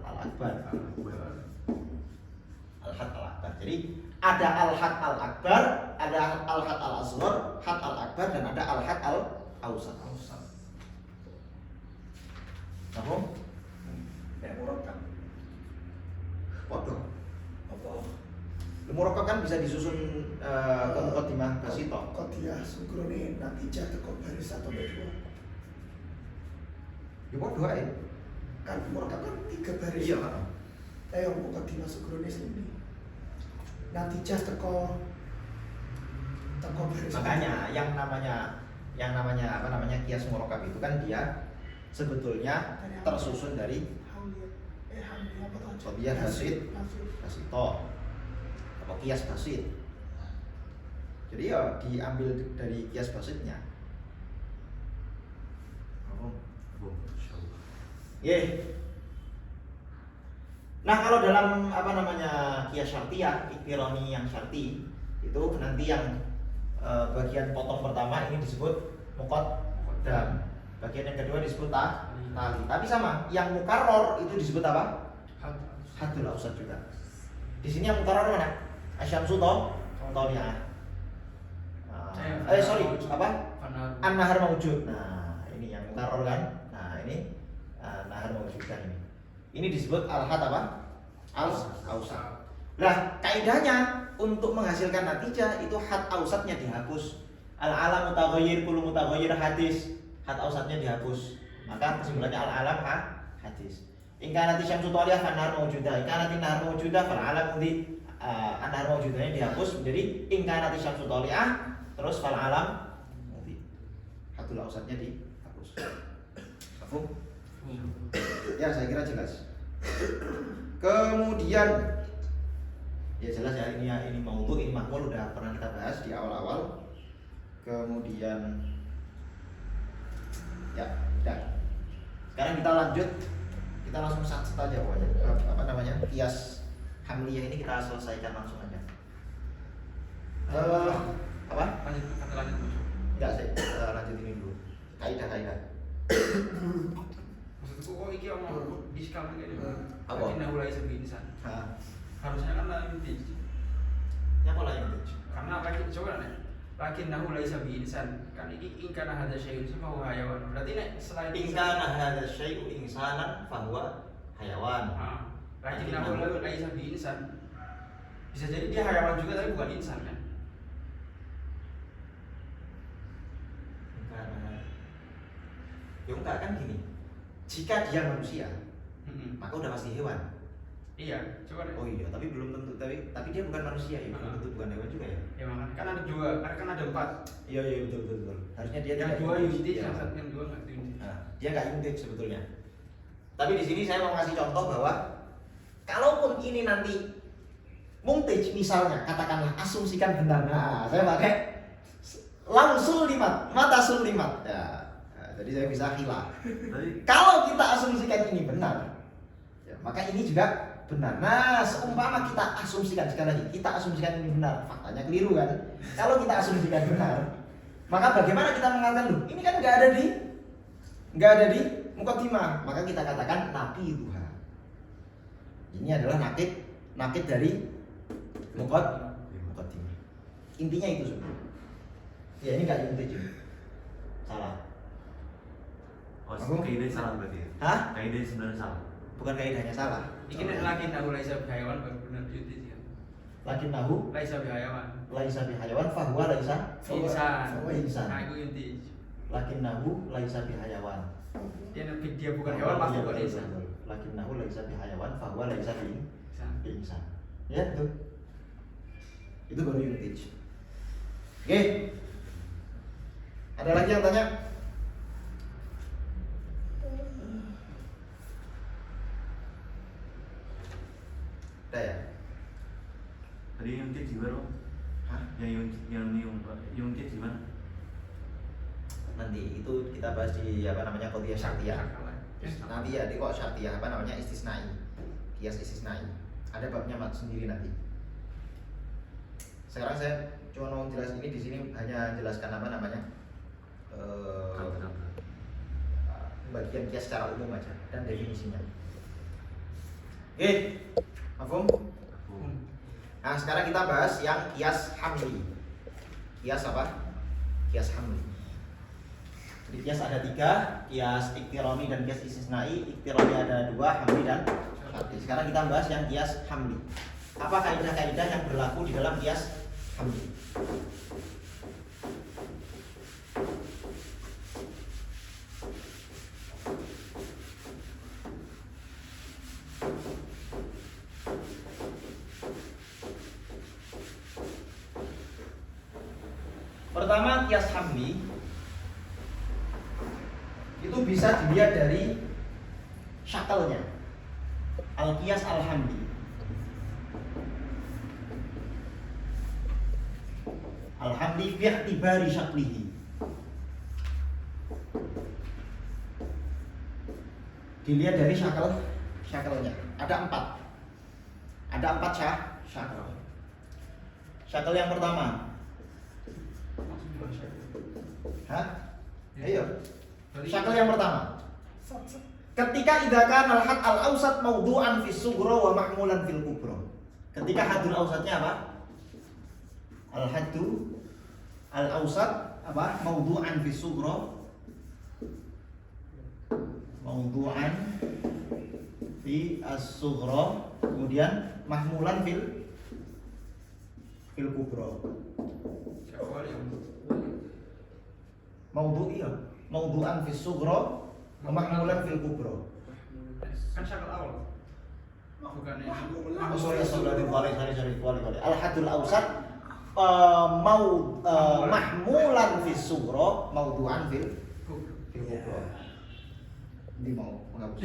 al-akbar. Al-hadd al-akbar. Jadi ada al-hadd al-akbar, ada al-hadd al-asghar, hadd al-akbar, dan ada al-hadd al-awsat. Apa? Murakkab. Waduh. Apa? Murakkab kan bisa disusun ke muqaddimah basithah. Qadhiyah sughra ini natijah teko baris 1 sampai 2. Ya waduh ae. Kan murakkab kan 3 baris. Iya, Yang muqaddimah sughra ini natijah teko baris. Makanya yang namanya apa namanya qiyas murakkab itu kan dia sebetulnya tersusun dari qadhiyah basithah atau qiyas basit. Jadi ya diambil dari qiyas basitnya. Nah, kalau dalam apa namanya qiyas syartiyah, iktirani yang syarti itu nanti yang bagian potong pertama ini disebut muqaddam. Bagian yang kedua disebut tali. Tapi sama, yang mukarrar itu disebut apa? Haddul awsat juga. Di sini yang mukarrar mana? Asyamsu thali'ah. Apa? An-nahar mawjud. Nah, ini yang mukarrar kan? Nah, ini nahar mawjudan ini. Ini disebut al-hadd apa? Al-awsat. Nah, kaidahnya untuk menghasilkan natijah itu hadd awsatnya dihapus. Al-alam mutaghayyir, kullu mutaghayyir hadis. Hadd awsatnya dihapus. Maka kesimpulannya al-alam hadis. In kanati syamsu thali'ah fa an-nahar mawjudah. In kanati nahar mawjudah fal alam mudhi. An-nahar mawjudahnya dihapus menjadi in kanati syamsu thali'ah terus fal alam mudhi. Haddul awsatnya dihapus. Paham? Ya, saya kira jelas. Kemudian ya jelas ya, ini maudhu, ini mahmul udah pernah kita bahas di awal-awal. Kemudian ya udah. Sekarang kita lanjut, kita langsung sat aja pokoknya. Apa namanya? Qiyas hamliyah ini kita selesaikan langsung aja. Apa? Lanjut. Enggak sih, lanjut ini dulu. Kaidah. Maksudku kok iki omong diskal kayak gitu. Apa? Lakin nahu laisa biinsan. Harusnya kan la inti. Ya pola yang Karena lagi coba nih. Lakin nahu laisa biinsan. Kan iki in kana hadza syai'un fa huwa hayawan. Berarti nek selain in kana hadza syai'u insanan fa huwa hayawan. Lakin nahu laisa biinsan. Bisa jadi dia hayawan juga tapi bukan insan kan? Ya enggak kan gini. Jika dia manusia, maka udah pasti hewan. Iya, coba deh. Oh iya, tapi belum tentu. Tapi dia bukan manusia ya, belum tentu bukan hewan juga ya. Ya makanya kan ada dua, kan ada 4. Iya betul. Harusnya dia Yang tidak dua yuntik, yuntik, ya. yang dua nggak yuntik. Nah, dia nggak yuntik sebetulnya. Tapi di sini saya mau ngasih contoh bahwa kalaupun ini nanti muntij misalnya, katakanlah asumsikan benar. Nah, saya pakai langsung limat, mata sulimat. Ya. Jadi saya bisa hilah. Kalau kita asumsikan ini benar, ya, maka ini juga benar. Nah, seumpama kita asumsikan sekali lagi, kita asumsikan ini benar, faktanya keliru kan? Kalau kita asumsikan benar, maka bagaimana kita mengatakan loh? Ini kan nggak ada di muqaddimah, maka kita katakan naqiduha. Ini adalah nakid dari muqaddimah. Intinya itu sebenarnya. Ya ini nggak yuntik, salah. Oh, kaidah salah berarti. Hah? Kaidah sebenarnya salah. Bukan kaidahnya salah. Iki nek lakin nahu laisa bihayawan baru benar yuntik ya. Lakin nahu Laisa bihayawan. laisa bihayawan fahuwa laisa insan. Nah, itu yuntik. Lakin nahu laisa bihayawan. Dia bukan hewan pasti bukan insan. Lakin nahu laisa bihayawan fahuwa laisa insan. Ya itu. Itu baru yuntik. Oke. Ada lagi yang tanya? Udah ya? Tadi yuntik gimana? Hah? Yang yuntik gimana? Nanti itu kita bahas di qadhiyah syartiyah. Nanti ya, di kok syartiyah istisnai. Qiyas istisnai. Ada babnya sendiri nanti. Sekarang saya cuma mau jelas ini di sini hanya jelaskan bagian qiyas secara umum aja dan definisinya. Oke. Mafhum? Nah, sekarang kita bahas yang qiyas hamli. Qiyas apa? Qiyas hamli. Jadi qiyas ada 3, qiyas iktirami dan qiyas istisnai. Iktirami ada 2, hamli dan syarti. Sekarang kita bahas yang qiyas hamli. Apa kaidah-kaidah yang berlaku di dalam qiyas hamli? Pertama, qiyas hamli itu bisa dilihat dari syakalnya. Al-qiyas al-hamli. Al-hamli fi i'tibari syaklihi. Dilihat dari syakalnya. Ada 4. Ada 4 syakal. Syakal yang pertama. Hah? Ayo. Syakal yang pertama. Ketika idakan al-had al-ausat mawdu'an fi sughra wa ma'mulan fil kubra. Ketika hadul ausatnya apa? Al-haddu al-ausat apa? Mawdu'an fi sughra, mawdu'an fi as-sughra, kemudian mahmulan fil kubra. Mawdu'an fi sughra wa mahmulan fil kubra. Kan syakal awal. Bukan Oh, sorry. Al-hadul ausat mahmulan fi sughra, mawdu'an fil kubra. Ini mau menghapus.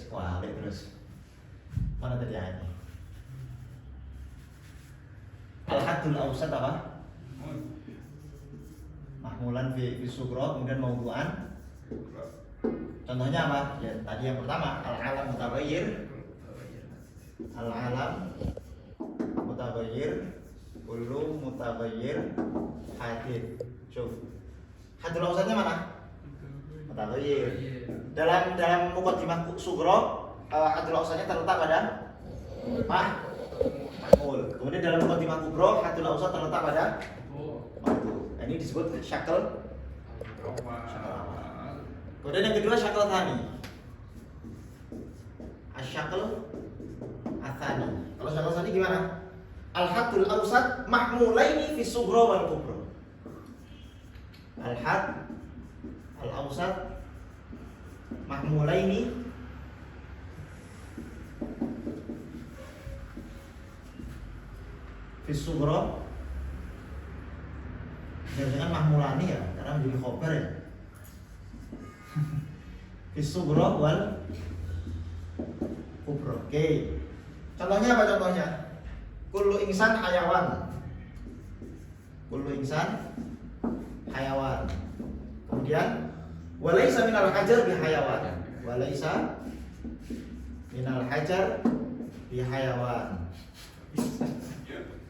Sekolah terus. Mana tadi ini? Al-haddul awsat apa? Mahmulan fi sughra, kemudian mawdu'an. Contohnya apa? Ya, tadi yang pertama al-alam mutaghayyir. Al-alam mutaghayyir, kullu mutaghayyir hadith. Coba. Haddul awsatnya mana? Mutaghayyir. Dalam muqaddimah sughra, haddul awsatnya terletak pada mahmul. Kemudian dalam muqaddimah kubra, haddul awsat terletak pada mahmul. Ini disebut syakl. Kemudian yang kedua syakl tsani. Asyakl atsani. Kalau syakl tsani gimana? Al-haddul awsat mahmulaini fi sughra wal kubra. Al-hadd al-awsat mahmulaini fi sughra. Jangan mahmulani ya, karena menjadi khobar ya. Fi sughra wal kubra. Oke. Contohnya apa contohnya? Kullu insan hayawan. Kullu insan hayawan. Kemudian walaisa minal hajar bi hayawan. Walaisa minal hajar bi hayawan.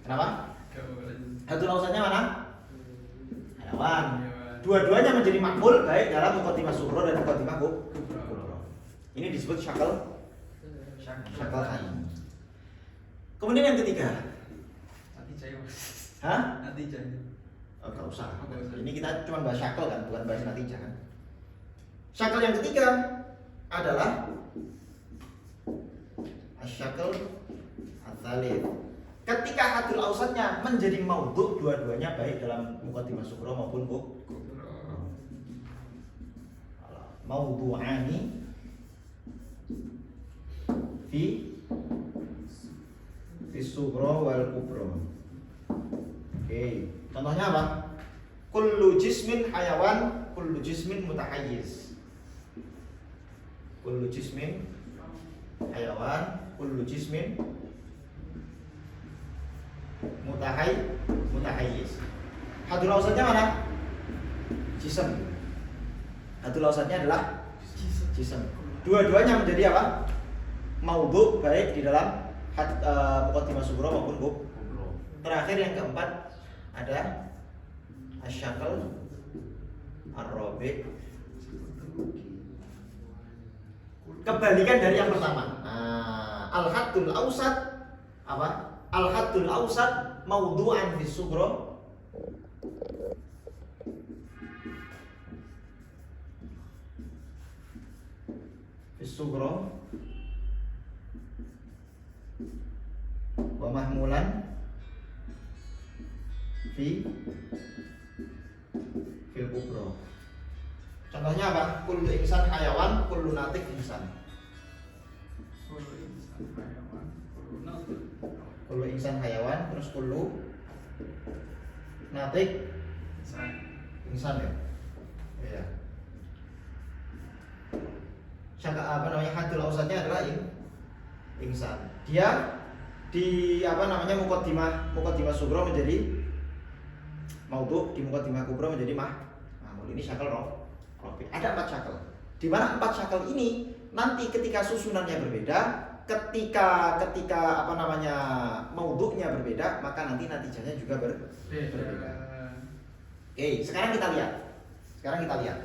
Kenapa? Haddul awsatnya mana? Hayawan. Dua-duanya menjadi makmul baik dalam muqaddimah sughra dan muqaddimah kubra. Ini disebut syakl tsani. Kemudian yang ketiga. Hah? Natijah. Oh, gak usah. Ini kita cuma bahas syakl kan, bukan bahas natijah kan. Syakl yang ketiga adalah asyakl ats-tsalits. Ketika haddul awsatnya menjadi maudhu, dua-duanya baik dalam muqaddimah sughra maupun kubra. Maudhu'ani fi sughra wal kubra. Oke, contohnya apa? Kullu jismin hayawan, kullu jismin mutahayyiz. Kullu jismin hayawan, kullu jismin mutahayyiz. Haddul awsatnya mana? Jism. Haddul awsatnya adalah jism. Dua-duanya menjadi apa? Maudhu baik di dalam muqaddimah sughra maupun kubra. Terakhir yang keempat ada asyakl ar-rabi'. Kebalikan dari yang pertama. Al-haddul awsat apa? Al-haddul awsat maudhu'an fi sughra wa mahmulan fil kubra. Contohnya apa? Kullu insan hayawan, kullu natik insan. Kullu insan hayawan, terus kullu natik insan ya. Iya. Haddul awsatnya adalah insan. Dia di muqaddimah sughra menjadi maudhu, di muqaddimah kubra menjadi mahmul. Ini syakl rabi'. Ada 4 syakl. Di mana 4 syakl ini nanti ketika susunannya berbeda, ketika maudhu'nya berbeda, maka nanti natijahnya juga berbeda. Oke, sekarang kita lihat.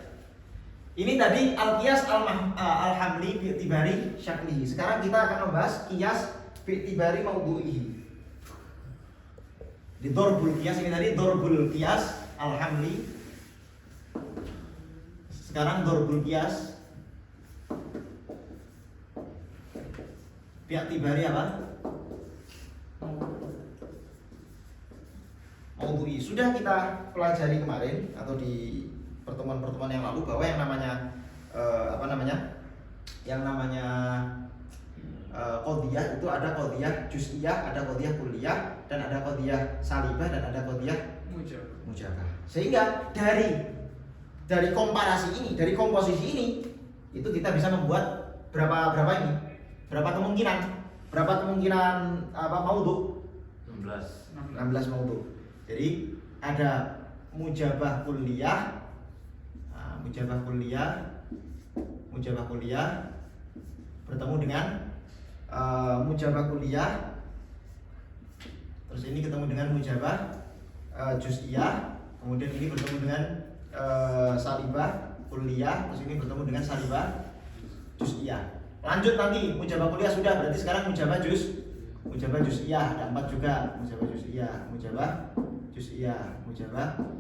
Ini tadi al-qiyas al-hamli bi'tibari syaklihi. Sekarang kita akan membahas qiyas bi'tibari maudhu'ihi. Di dorbul qiyas ini tadi dorbul qiyas al-hamli. Sekarang dorbul qiyas bi'tibari apa? Maudhu'i. Sudah kita pelajari kemarin atau di pertemuan-pertemuan yang lalu bahwa yang namanya qadhiyah itu ada qadhiyah juz'iyah, ada qadhiyah kulliyah, dan ada qadhiyah salibah, dan ada qadhiyah mujabah. Sehingga dari dari komparasi ini, dari komposisi ini, itu kita bisa membuat berapa ini? Berapa kemungkinan maudhu? 16. 16 maudhu. Jadi ada mujabah kulliyah, mujabah kulliyah bertemu dengan mujabah kulliyah, terus ini ketemu dengan mujabah juz'iyah, kemudian ini bertemu dengan salibah kulliyah, terus ini bertemu dengan salibah juz'iyah. Lanjut nanti mujabah kulliyah sudah, berarti sekarang mujabah juz'iyah ada 4 juga, mujabah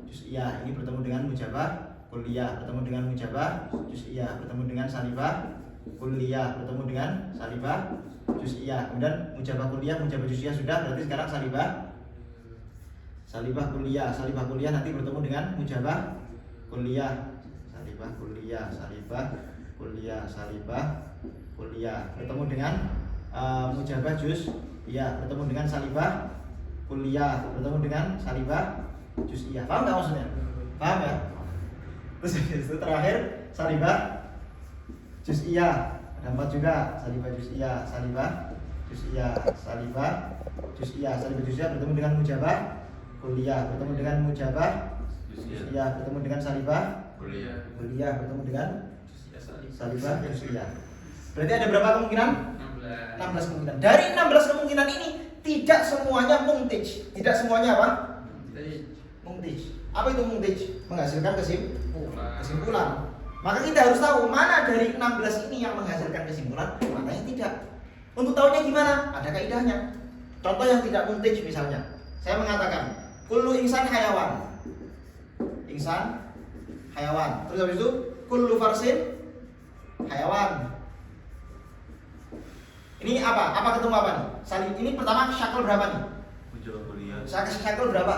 juz'iyah ini bertemu dengan mujabah kulliyah, bertemu dengan mujabah juz'iyah, bertemu dengan salibah kulliyah, bertemu dengan salibah juz'iyah. Kemudian mujabah kulliyah, mujabah juz'iyah sudah, berarti sekarang salibah kulliyah nanti bertemu dengan mujabah kulliyah, salibah kulliyah bertemu dengan mujabah juz'iyah, bertemu dengan salibah kulliyah, bertemu dengan salibah juz'iyah. Paham nggak maksudnya? Paham ya? Terus itu terakhir salibah juz'iyah, ada 4 juga, salibah juz'iyah bertemu dengan mujabah kulliyah, bertemu dengan mujabah juz'iyah, bertemu dengan salibah kulliyah, bertemu dengan salibah juz'iyah. Berarti ada berapa kemungkinan? 16 kemungkinan. Dari 16 kemungkinan ini tidak semuanya muntij. Tidak semuanya apa? Muntij. Apa itu muntij? Menghasilkan kesimpulan. Maka kita harus tahu mana dari 16 ini yang menghasilkan kesimpulan, mana yang tidak. Untuk tahunya gimana? Ada kaidahnya. Contoh yang tidak muntij misalnya. Saya mengatakan kullu insan hayawan. Insan hayawan. Terus habis itu kullu farsin hayawan. Ini apa? Apa ketemu apa nih? Ini pertama syakl berapa nih? Mujabah kulliyah. Syakl berapa?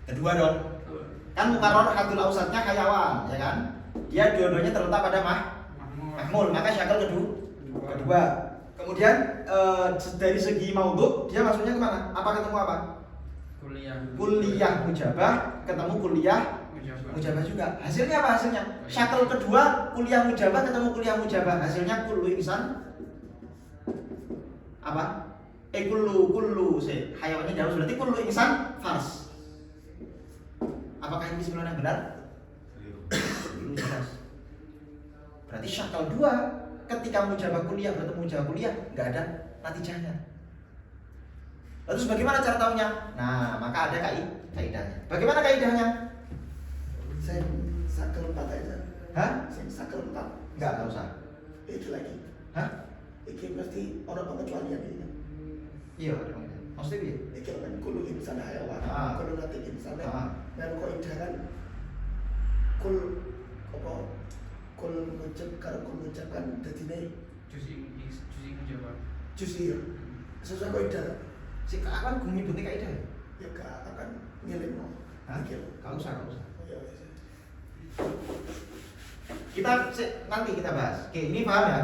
Kedua dong. Kan mukarrar hadul ausatnya hayawan, ya kan? Dia dua-duanya terletak pada mahmul, maka syakl kedua. Kemudian dari segi maudhu dia maksudnya kemana? Apa ketemu apa? Kulliyah mujabah ketemu kulliyah mujabah juga. Hasilnya apa hasilnya? Syakl kedua kulliyah mujabah ketemu kulliyah mujabah. Hasilnya kullu insan apa? Kullu hayawannya jauh, berarti kullu insan fars. Apakah ini kesimpulan yang benar? Belum jelas. Berarti syakl 2 ketika mujabah kulliyah bertemu mujabah kulliyah enggak ada natijahnya. Lalu bagaimana cara tahunya? Nah, maka ada kaidahnya. Bagaimana kaidahnya? Saya sakal 4 aja. Hah? Saya sakal 4. Enggak usah. Itu lagi. Hah? Iki pasti orang pengecualian ini. Iya, maksudnya piye? Iki kan kulo insan hayawan. Kulo nanti insan. Dan kok indahan kul apa? Kul mengucapkan dadine Juz'i mujabah. juz'i. Sesuai kaidah. Si akan gumi bunyi kaidah. Ya akan ngiling. Hah? Kau usah. Ya. Nanti kita bahas. Oke, ini paham ya?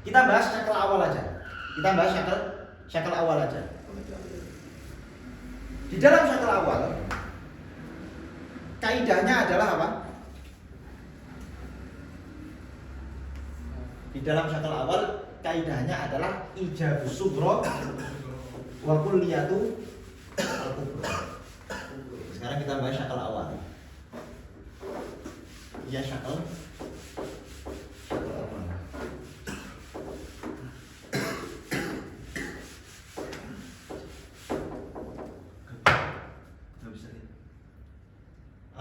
Kita bahas syakl awal aja. Syakl awal aja. Di dalam syakl awal kaidahnya adalah apa? Di dalam syakl awal kaidahnya adalah ijabus sughra wa kulliyatu al-kubra. Sekarang kita bahas syakl awal. Ya syakl awal.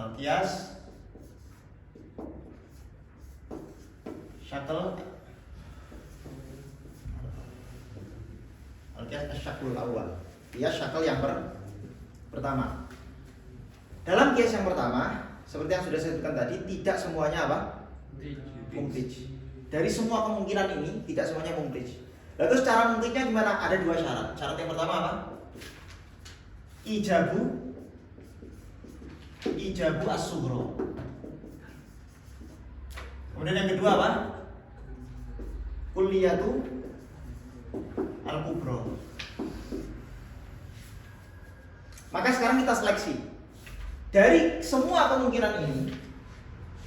Al-qiyas syakl asy-syaklul awal. Qiyas syakl yang pertama. Dalam qiyas yang pertama, seperti yang sudah saya sebutkan tadi, tidak semuanya apa? Muntij. Dari semua kemungkinan ini, tidak semuanya muntij. Lalu cara muntijnya gimana? Ada 2 syarat. Syarat yang pertama apa? Ijabu as-sughra. Kemudian yang kedua apa? Kulliyatu al-kubra. Maka sekarang kita seleksi. Dari semua kemungkinan ini,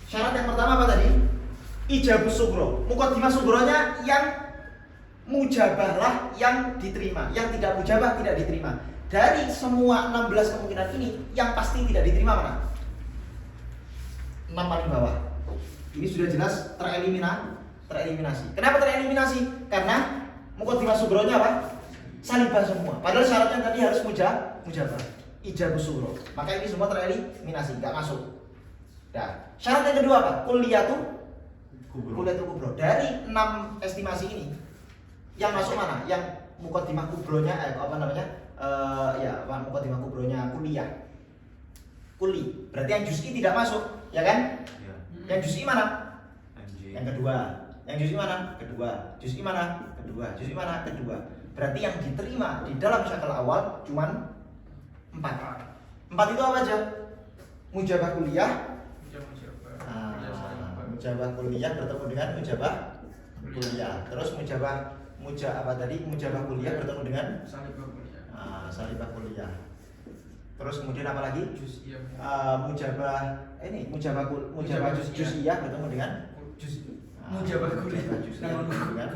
syarat yang pertama apa tadi? Ijabus sugro. Muqaddimah sugronya yang mujabahlah yang diterima, yang tidak mujabah tidak diterima. Dari semua 16 kemungkinan ini, yang pasti tidak diterima mana? 6 paling bawah. Ini sudah jelas tereliminasi. Kenapa tereliminasi? Karena muqaddimah sugronya apa? Salibah semua. Padahal syaratnya tadi harus mujabah. Ijabus sugro. Maka ini semua tereliminasi, nggak masuk. Nah, syarat yang kedua apa? Kulliyatu kubro. Dari 6 estimasi ini, yang masuk mana? Yang muqaddimah kubronya muqaddimah kubronya kuliah. Kuli. Berarti yang juz'i tidak masuk, ya kan? Ya. Yang juz'i mana? MJ. Yang kedua. Yang juz'i mana? Kedua. Juz'i mana? Kedua. Juz'i mana? Kedua. Berarti yang diterima di dalam syakal awal cuman 4. 4 itu apa aja? Mujabah kuliah. Mujabah kuliah bertemu dengan mujabah kuliah. Terus mujabah kuliah bertemu dengan salibah kuliah. Terus kemudian apa lagi? Mujabah juz'iyah bertemu dengan mujabah kuliah. dengan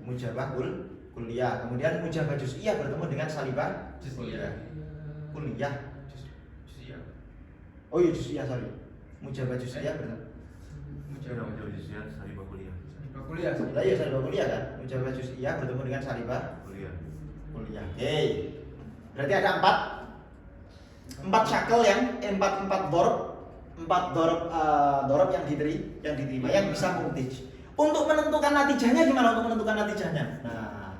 mujabah kuliah. Kemudian mujabah juz'iyah bertemu dengan salibah kuliah. Oh iya juz'iyah, sorry. Mujabah juz'iyah bertemu. Mujabah juz'iyah salibah kuliah. Lah iya salibah kuliah kan. Mujabah juz'iyah bertemu dengan salibah Kuliah. kuliah. Oke. Berarti ada 4 syakel yang 4 dorob yang diterima yang bisa muntij. Untuk menentukan natijahnya gimana? Untuk menentukan natijahnya. Nah,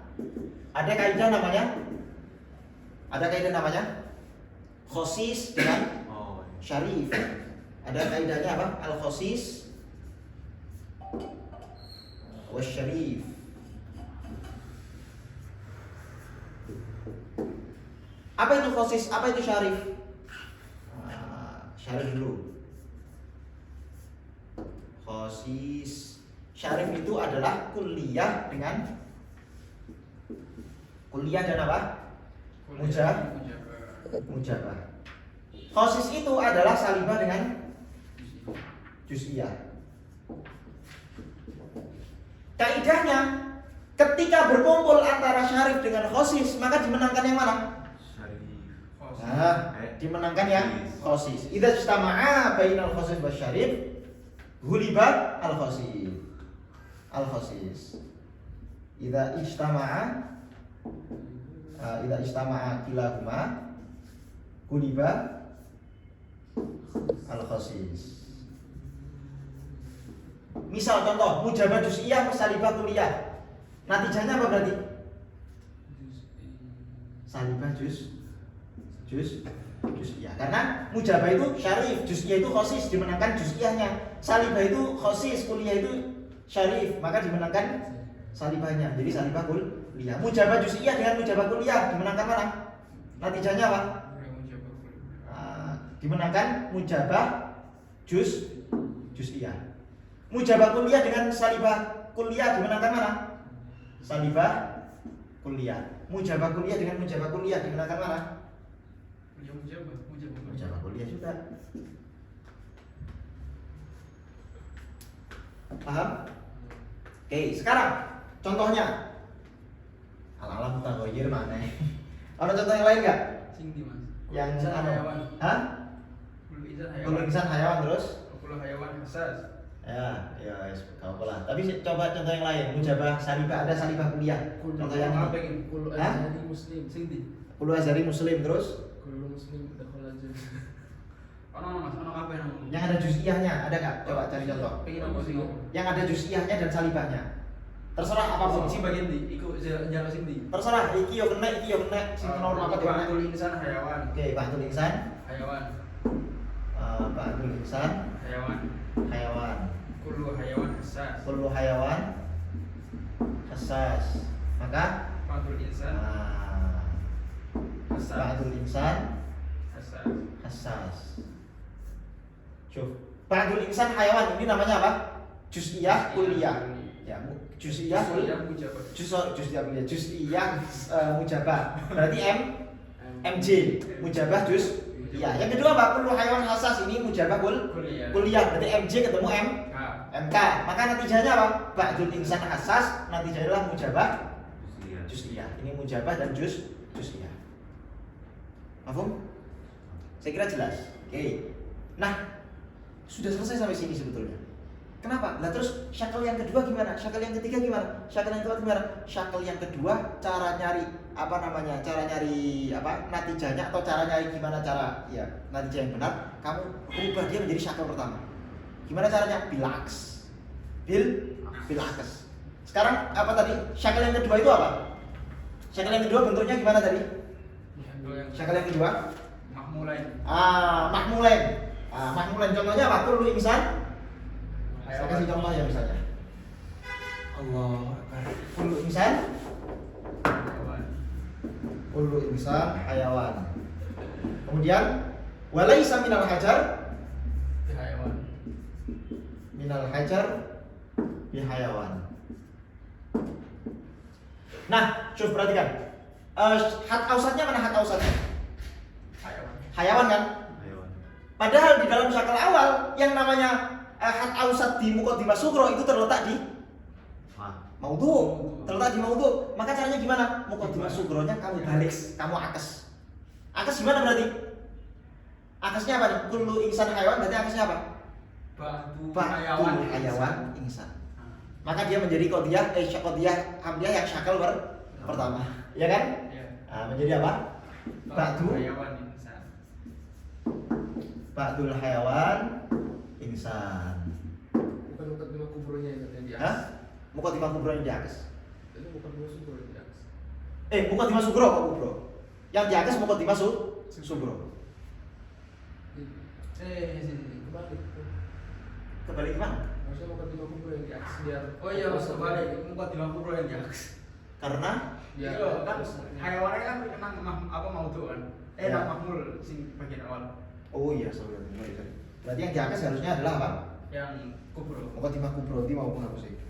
ada kaidah namanya khosis dengan syarif. Ada kaidahnya apa? Al-khosis wasyarif. Apa itu khosis? Apa itu syarif? Syarif dulu. Khosis. Syarif itu adalah kuliah dan apa? Mujabah. Khosis itu adalah salibah dengan juz'iyah. Kaidahnya, ketika berkumpul antara syarif dengan khosis, maka dimenangkan yang mana? Nah, dimenangkan yang khosis. Idza ijtama'a bainal khosis wa syarif, ghuliba al khosis. Idza ijtama'a kilahuma, ghuliba al khosis. Misal contoh, mujabah juz'iyah salibah kuliah. Natijahnya apa berarti? Salibah juz'iyah. Karena mujabah itu syarif, juz'iyah itu khosis, dimenangkan juz'iyahnya. Salibah itu khosis, kuliah itu syarif, maka dimenangkan salibahnya. Jadi salibah kuliah. Mujabah juz'iyah dengan mujabah kuliah dimenangkan mana? Natijahnya apa? Dimenangkan mujabah juz'iyah. Mujabah kuliah dengan salibah kuliah dimenangkan mana? Salibah kuliah. Mujabah kuliah dengan mujabah kuliah dimenangkan mana? Mujabah kuliah juga. Paham? Oke, sekarang contohnya. Al-alam mutaghayyir mana? Ada contoh yang lain enggak? Yang hayawan. Hah? Kullu insan hayawan terus? Kullu hayawan hasas. Ya, kau pola. Tapi coba contoh yang lain. Mujabah salibah, ada salibah kuliah. Contoh yang apa ini. ini? Kullu azhari muslim sindi. Kullu azhari muslim terus? Kullu muslim dakhala jannah. Ono apa yang? Yang ada juz'iyahnya, ada enggak? Coba cari contoh. Pengen apa sih? Yang ada juz'iyahnya dan salibahnya. Terserah apapun. Si bagian di, ikut jangan sindi. Terserah, iki yo kena, sing nomor apa kena. Ba'dul insan hayawan. Oke, ba'dul insan. Hayawan. Ba'dul insan hayawan. Kullu hayawan hasas. Kullu hayawan hassas. Maka Ba'dul insan hasas. ba'dul insan Hasas. hassas. Coba. Ba'dul insan hayawan ini namanya apa? Juz'iyah kuliah. Ya, juz'iyah kuliah. Juz'iyah kuliah. Juz'iyah mujabah. Berarti MJ. Mujabah Iya, yang kedua apa? Kullu hayawan hassas, ini mujabah kuliah. Berarti MJ ketemu MK. Maka natijahnya apa? Ba'dul insan hassas, natijahnya adalah mujabah juz'iyah. Ini mujabah dan juz'iyah. Paham? Saya kira jelas. Oke. Nah, sudah selesai sampai sini sebetulnya. Kenapa? Lah terus syakal yang kedua gimana? Syakal yang ketiga gimana? Syakal yang kedua gimana? Syakal yang kedua cara nyari natijahnya atau cara nyari gimana cara natijah yang benar, kamu ubah dia menjadi syakal pertama. Gimana caranya? Bilaks. Bilaks. Sekarang apa tadi? Syakal yang kedua itu apa? Syakal yang kedua bentuknya gimana tadi? Syakal yang kedua? Mahmulain. Mahmulain contohnya apa? Kullu insan. Saya kasih contoh ya misalnya. Allah Akbar. Kullu insan hayawan. Kemudian walaisa minal hajar bihayawan. Nah, coba perhatikan. Hat ausatnya mana hat ausatnya? Hayawan kan? Padahal di dalam syakal awal yang namanya hat ausat di muqaddimah sughra itu terletak di maudhu. Terletak di maudhu. Maka caranya gimana? Muqaddimah sughronya kamu balik, kamu akes. Akes gimana berarti? Akesnya apa nih? Kullu insan hayawan berarti akesnya apa? Ba'du hayawan insan. Maka dia menjadi qadiyah hamdiyah yang syakal pertama. Ya kan? Menjadi apa? Ba'dul hayawan insan. Bukan muqaddimah kubronya yang di Hah? atas. Muqaddimah kubro yang diakes. Itu muqaddimah subro yang di atas. Muqaddimah sugro kok kubro. Yang diakes muqaddimah sugro. Kebalik. Kebalik gimana? Maksudnya muqaddimah kubro yang di atas biar. Oh iya, kebalik. Muqaddimah kubro yang diaks. Karena Biar Iya, kan terus- hayawannya kan nang maudhu kan. Nang mahmul sing bagian awal. oh iya, sorry. Berarti yang diakes harusnya adalah apa? Yang kubro. Muqaddimah kubro di mau penghapus itu.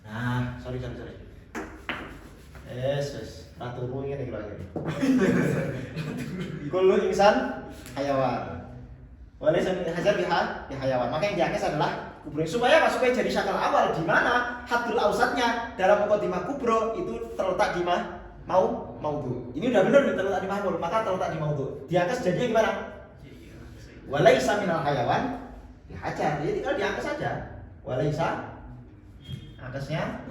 Nah, sorry. Yes. Ratu ruangnya nih lagi. Kullu insan hayawan. Walaysa min hajar bihayawan. Maka yang diakes adalah kubro. Supaya apa? Supaya jadi syakal awal di mana haddul ausatnya dalam muqaddimah kubro itu terletak di maudhu. Ini udah benar nih terletak di mahmul, maka terletak di maudhu. Diakes jadinya gimana? Walaysa minal hayawan dihajar. Jadi tinggal diakes saja. Walaysa akesnya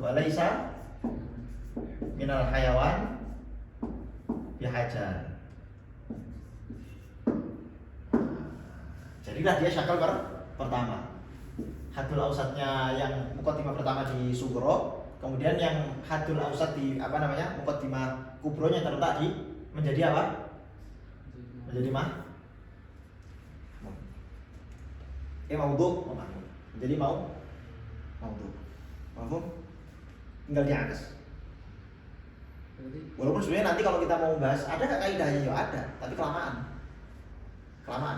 walaysa minal hayawan bihajar. Jadilah dia syakal pertama. Hadul ausatnya yang muqaddimah pertama di sugro, kemudian yang hadul ausat di muqaddimah kubronya terletak di menjadi apa? Menjadi maudhu. Menjadi maudhu. Paham? Tinggal diakes. Walaupun sebenarnya nanti kalau kita mau bahas ada nggak kaidahnya? Ya ada, tapi kelamaan.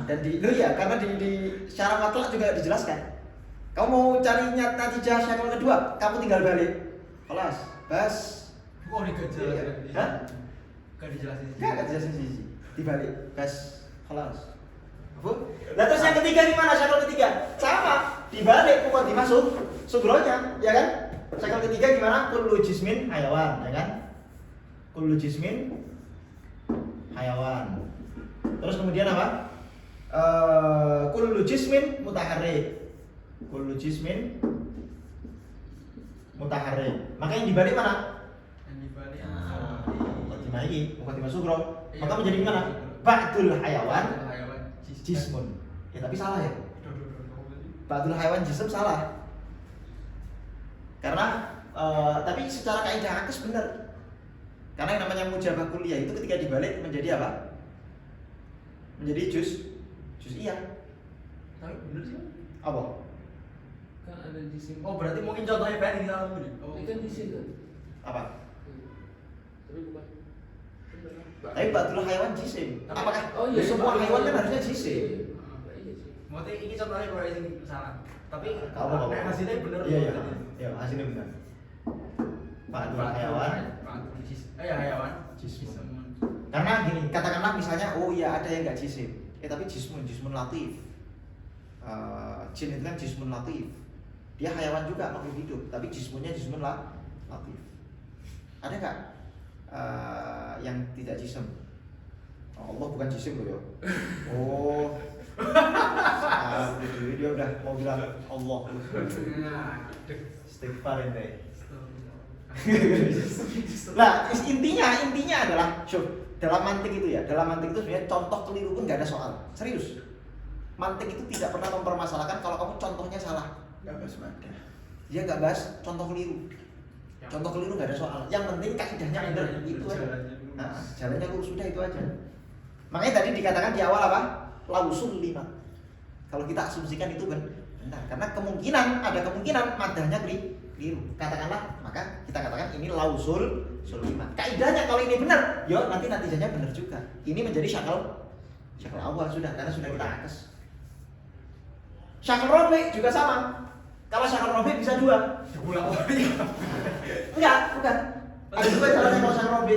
Dan karena di secara matlak juga dijelaskan. Kamu mau cari natijah syakal kedua, kamu tinggal balik. Kelas, bahas. Oh, dijelasin. Hah? Gak dijelasin. Gak dijelasin sih. Dibalik, bahas. Kelas. Nah terus yang ketiga gimana syakal ketiga? Sama, dibalik muqaddimah sugronya, ya kan? Syakal ketiga gimana? Kullu jismin hayawan, ya kan? Kullu jismin hayawan. Terus kemudian apa? Kullu jismin mutaharrik. Kullu jismin mutaharrik. Maka yang dibalik mana? Yang dibalik. Muqaddimah ini, muqaddimah sugro. Maka menjadi gimana? Ba'dul hayawan jismun. Ya tapi salah ya. Ba'dul hayawan jism salah. Karena tapi secara kaidah akes benar. Karena yang namanya mujabah kuliah itu ketika dibalik menjadi apa? Menjadi juz'iyah. Tapi bener sih. Apa? Kan ada jisim. Oh, berarti mungkin contohnya pengen kita tahu nih. Ini kan jisim kan. Apa? Tapi bukan. Tapi ba'dul hayawan jisim. Apakah semua Pak. hewan kan harusnya jisim? Iya sih. Maksudnya ini contohnya kalau ini salah. Tapi Kamu hasilnya bener. Iya, hasilnya benar. Ba'dul hayawan hayawan jismun. Karena gini, katakanlah misalnya, oh iya ada yang nggak jisim, tapi jismun latif. Jin itu kan jismun latif. Dia hayawan juga, makhluk hidup, tapi jismunnya jismun latif. Ada nggak yang tidak jisim? Allah bukan jisim loh ya. Oh, dia udah mau bilang Allah. Istighfar ente. Nah, intinya adalah, dalam mantik itu ya, dalam mantik itu sebenarnya contoh keliru pun nggak ada soal. Serius. Mantik itu tidak pernah mempermasalahkan kalau kamu contohnya salah. Nggak bahas madah. Dia nggak bahas contoh keliru. Contoh keliru nggak ada soal. Yang penting kaidahnya benar itu aja. Nah, jalannya lurus sudah itu aja. Makanya tadi dikatakan di awal apa? Lausul limat. Kalau kita asumsikan itu benar, karena ada kemungkinan madahnya keliru. Katakanlah, maka kita katakan ini lausul limat. Kaidahnya kalau ini benar, yo nanti natijanya benar juga. Ini menjadi syakal awal sudah, karena sudah kita akes. Syakal robe juga sama. Kalau syakal robe bisa dua. Enggak, bukan. Ada dua caranya kalau syakal robe.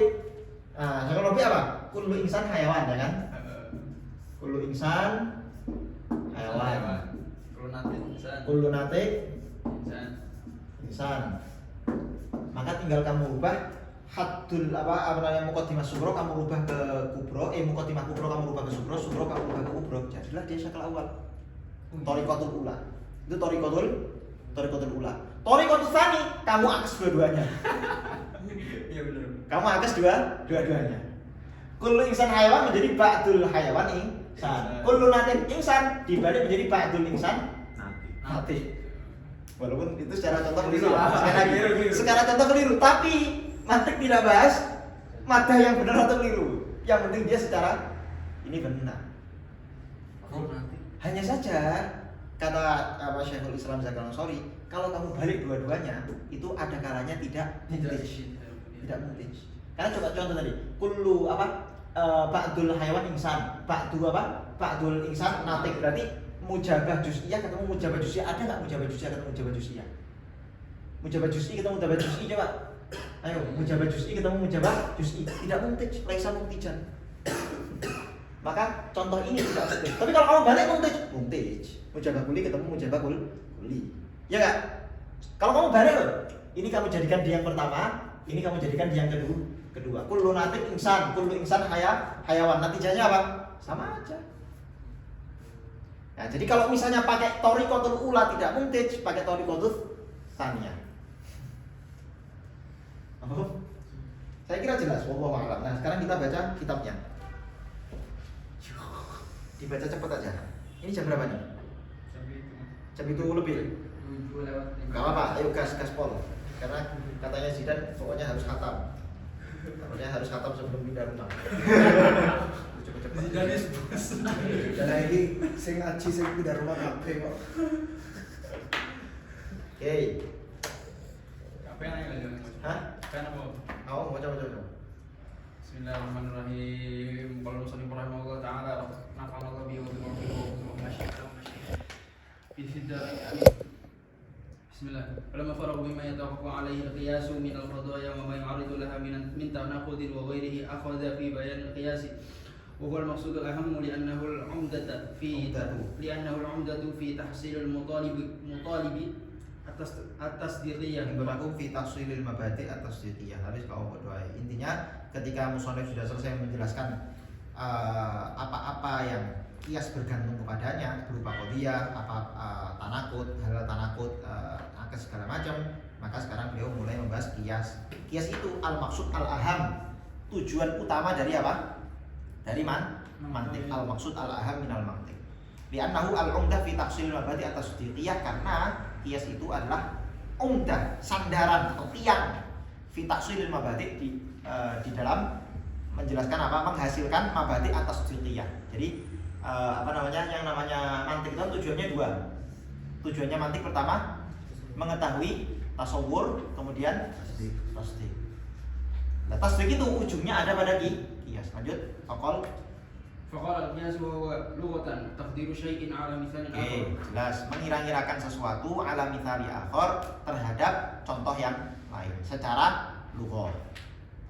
Nah, syakal robe apa? Kullu insan hayawan, ya kan? Kullu insan hayawan. Kullu natik insan. Maka tinggal kamu ubah haddul apa namanya muqaddimah sugro kamu rubah ke kubro, muqaddimah kubro kamu rubah ke sugro kamu rubah ke kubro. Jadilah dia syakal awal. Thariqatul ula. Itu thariqatul ula. Thariqatul tsani kamu akes dua-duanya. Iya benar. Kamu akes dua-duanya. Kullu insan hayawan menjadi ba'dul hayawan insan. Kullu natin insan dibalik menjadi ba'dul insan natin. Walaupun itu secara contoh keliru ya. Secara contoh keliru, tapi mantik tidak bahas madah yang benar atau keliru. Yang penting dia secara ini benar. Hanya saja kata Syekhul Islam Zakaria Ansori, kalau kamu balik dua-duanya itu ada kalanya tidak muntaj. Karena coba contoh tadi, kullu ba'dul hayawan insan, ba'dul insan natik, berarti mujabah juz'iyah ketemu mujabah juz'iyah. Ada nggak mujabah juz'iyah ketemu mujabah juz'iyah? Mujabah juz'i ketemu mujabah juz'i, coba. Ayo, mujabah juz'i ketemu mujabah juz'i. Tidak muntaj, laisa muntijan. Maka contoh ini tidak muntaj. Tapi kalau kamu balik muntaj. Mujabah kuli ketemu mujabah kuli. Ya nggak? Kalau kamu balik loh, ini kamu jadikan di yang pertama, ini kamu jadikan di yang kedua. Kullu natik insan, kullu insan hayawan. Natijanya apa? Sama aja. Nah, jadi kalau misalnya pakai thariqatul ula tidak muntaj, pakai thariqatul tsaniyah. Oh. Saya kira jelas, wallahu a'lam. Nah, sekarang kita baca kitabnya. Dibaca cepat aja. Ini jam berapa nih? Jam itu lebih. Gak apa-apa, ayo gas pol. Karena katanya Zidan pokoknya harus khatam. Pokoknya harus khatam sebelum pindah rumah. Zidanis bos. Karena ini sing ngaji sing pindah rumah kabeh kok. Oke. Apa yang lagi? Hah? Kan apa? Mau coba. Bismillahirrahmanirrahim. Qala musannif rahimahullah ta'ala nafa'ana Allah bihi wa bi Bismillah. Falamma faragu mimma yatawaqqa'u 'alaihi al-qiyas min al-qadaya wa ma yu'aridu laha min tanaqudin wa ghairihi akhadha fi bayan al-qiyas. وهو المقصود الأهم لأنه العمدة في تحصيل المطالب التصديقية. Berlaku fi tahsilil mabadi at-tasdiqiyah. Habis kau berdoa. Intinya ketika musannif sudah selesai menjelaskan apa-apa yang kias bergantung kepadanya berupa qadiyah, tanakut, halal tanakut, akad segala macam, maka sekarang beliau mulai membahas kias. Kias itu al-maksud al-aham, tujuan utama dari apa? Dari mantik. Al-maksud al-aham minal mantik. Li'annahu al-umdah fi tahsilil mabadi at-tasdiqiyah, karena kias itu adalah umdah, sandaran atau tiang fi tahsilil mabadi di dalam menjelaskan menghasilkan mabadi at-tasdiqiyah. Jadi yang namanya mantik itu tujuannya dua. Tujuannya mantik pertama mengetahui tasawur, kemudian tasdik. Nah, tasdik itu ujungnya ada pada kias. Lanjut, faqal al-qiyas huwa lughatan taqdiru syai'in 'ala mithalin akhar. Jelas, mengira-ngirakan sesuatu 'ala mithali akhar terhadap contoh yang lain secara lughah.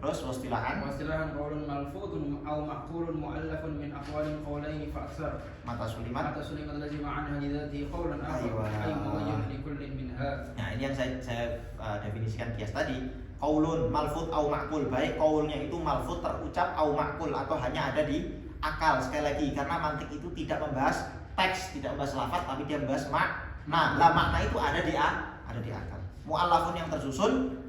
Terus wastilahan واصطلاحا قول ملفوظ أو معقول مؤلف من أقوال قولين فأكثر mata sulimat. متى سلم لزم عنها لذاته قولا آخر أيوة. أي مغير لكل منها. Nah, ini yang saya definisikan kias tadi. Qaulun malfud au ma'kul, baik qaulnya itu malfud terucap au ma'kul atau hanya ada di akal. Sekali lagi, karena mantik itu tidak membahas teks, tidak membahas lafaz, tapi dia membahas makna. Lah makna itu ada di akal. Mu'allafun yang tersusun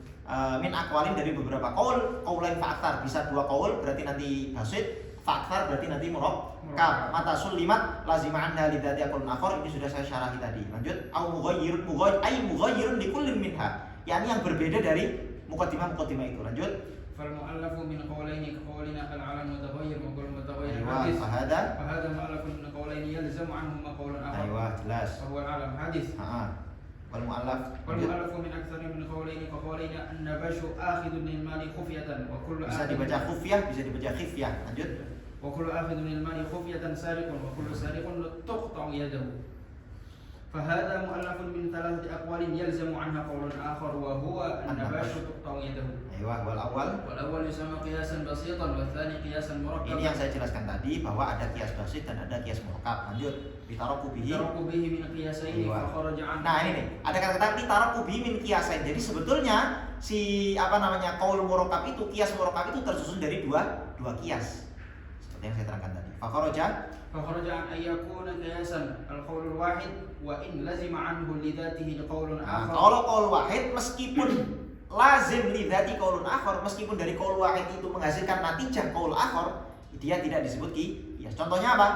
min aqwalin dari beberapa qaul, qaulain fa'aktar, bisa 2 qaul berarti nanti basit, fa'aktar berarti nanti murakkab. Mata sulimat lazima anha lidzati aqlun akhar, ini sudah saya syarahi tadi. Lanjut, au mughayyirun likullin minha, yakni yang berbeda dari muqaddimah itu. Lanjut. فالمؤلف من قولين كقولنا العلم متغير وقول متغير Aywa, حديث fahada. فهذا مؤلف من قولين يلزم عنهما قول آخر Aywa, jelas. وهو العلم حديث Wal mu'allaf. والمؤلف من أكثر من قولين كقولنا النبش آخذ للمال خفية وكل Bisa آخذ dibaca khufyah, bisa dibaca khifyah. Lanjut. وكل آخذ للمال خفية سارق وكل سارق تقطع يده. فهذا مؤلف من 3 أقوال يلزم عنها قول آخر وهو النبش تقطع يده. Aywa, wal awal. والأول يسمى قياسا بسيطا والثاني قياسا مركبا. Ini yang saya jelaskan tadi bahwa ada kias basit dan ada kias murakkab. Lanjut. Bitaraku bihi. يترك به من قياسين Aywa. فخرج عنه. Nah, ini nih, ada kata-kata bitaraku bihi min qiyasain. Jadi sebetulnya si qaul murakkab itu, kias murakkab itu tersusun dari dua kias. Seperti yang saya terangkan tadi. فخرج عن أن يكون قياسا القول الواحد وإن لزم عنه لذاته قول Nah, آخر. kalau qaul wahid meskipun lazim lidzati qaulun akhar, meskipun dari qaul wahid itu menghasilkan natijah qaul akhar, dia tidak disebut qiyas. Contohnya apa?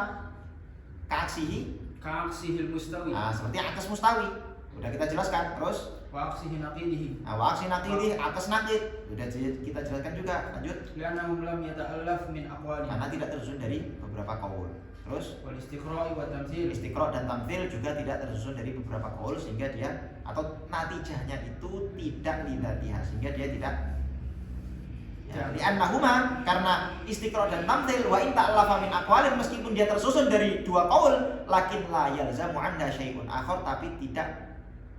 Kaaksihi. كعكسه المستوي Nah, seperti akas mustawi. Udah kita jelaskan. Terus وعكسه نقيضه aksi nakidih, akas nakid. Udah kita jelaskan juga. Lanjut. لأنهم لم يتألف من أقوال Karena tidak tersusun dari beberapa qaul. Terus والاستقراء والتمثيل. istiqra dan tamthil juga tidak tersusun dari beberapa qaul, sehingga dia atau natijahnya itu tidak lidzatiha, sehingga dia tidak li'annahuma, karena istiqra dan tamthil wa in ta'lafa min aqwalin, meskipun dia tersusun dari 2 qaul, lakin la yalzamu anha syai'un akhar, tapi tidak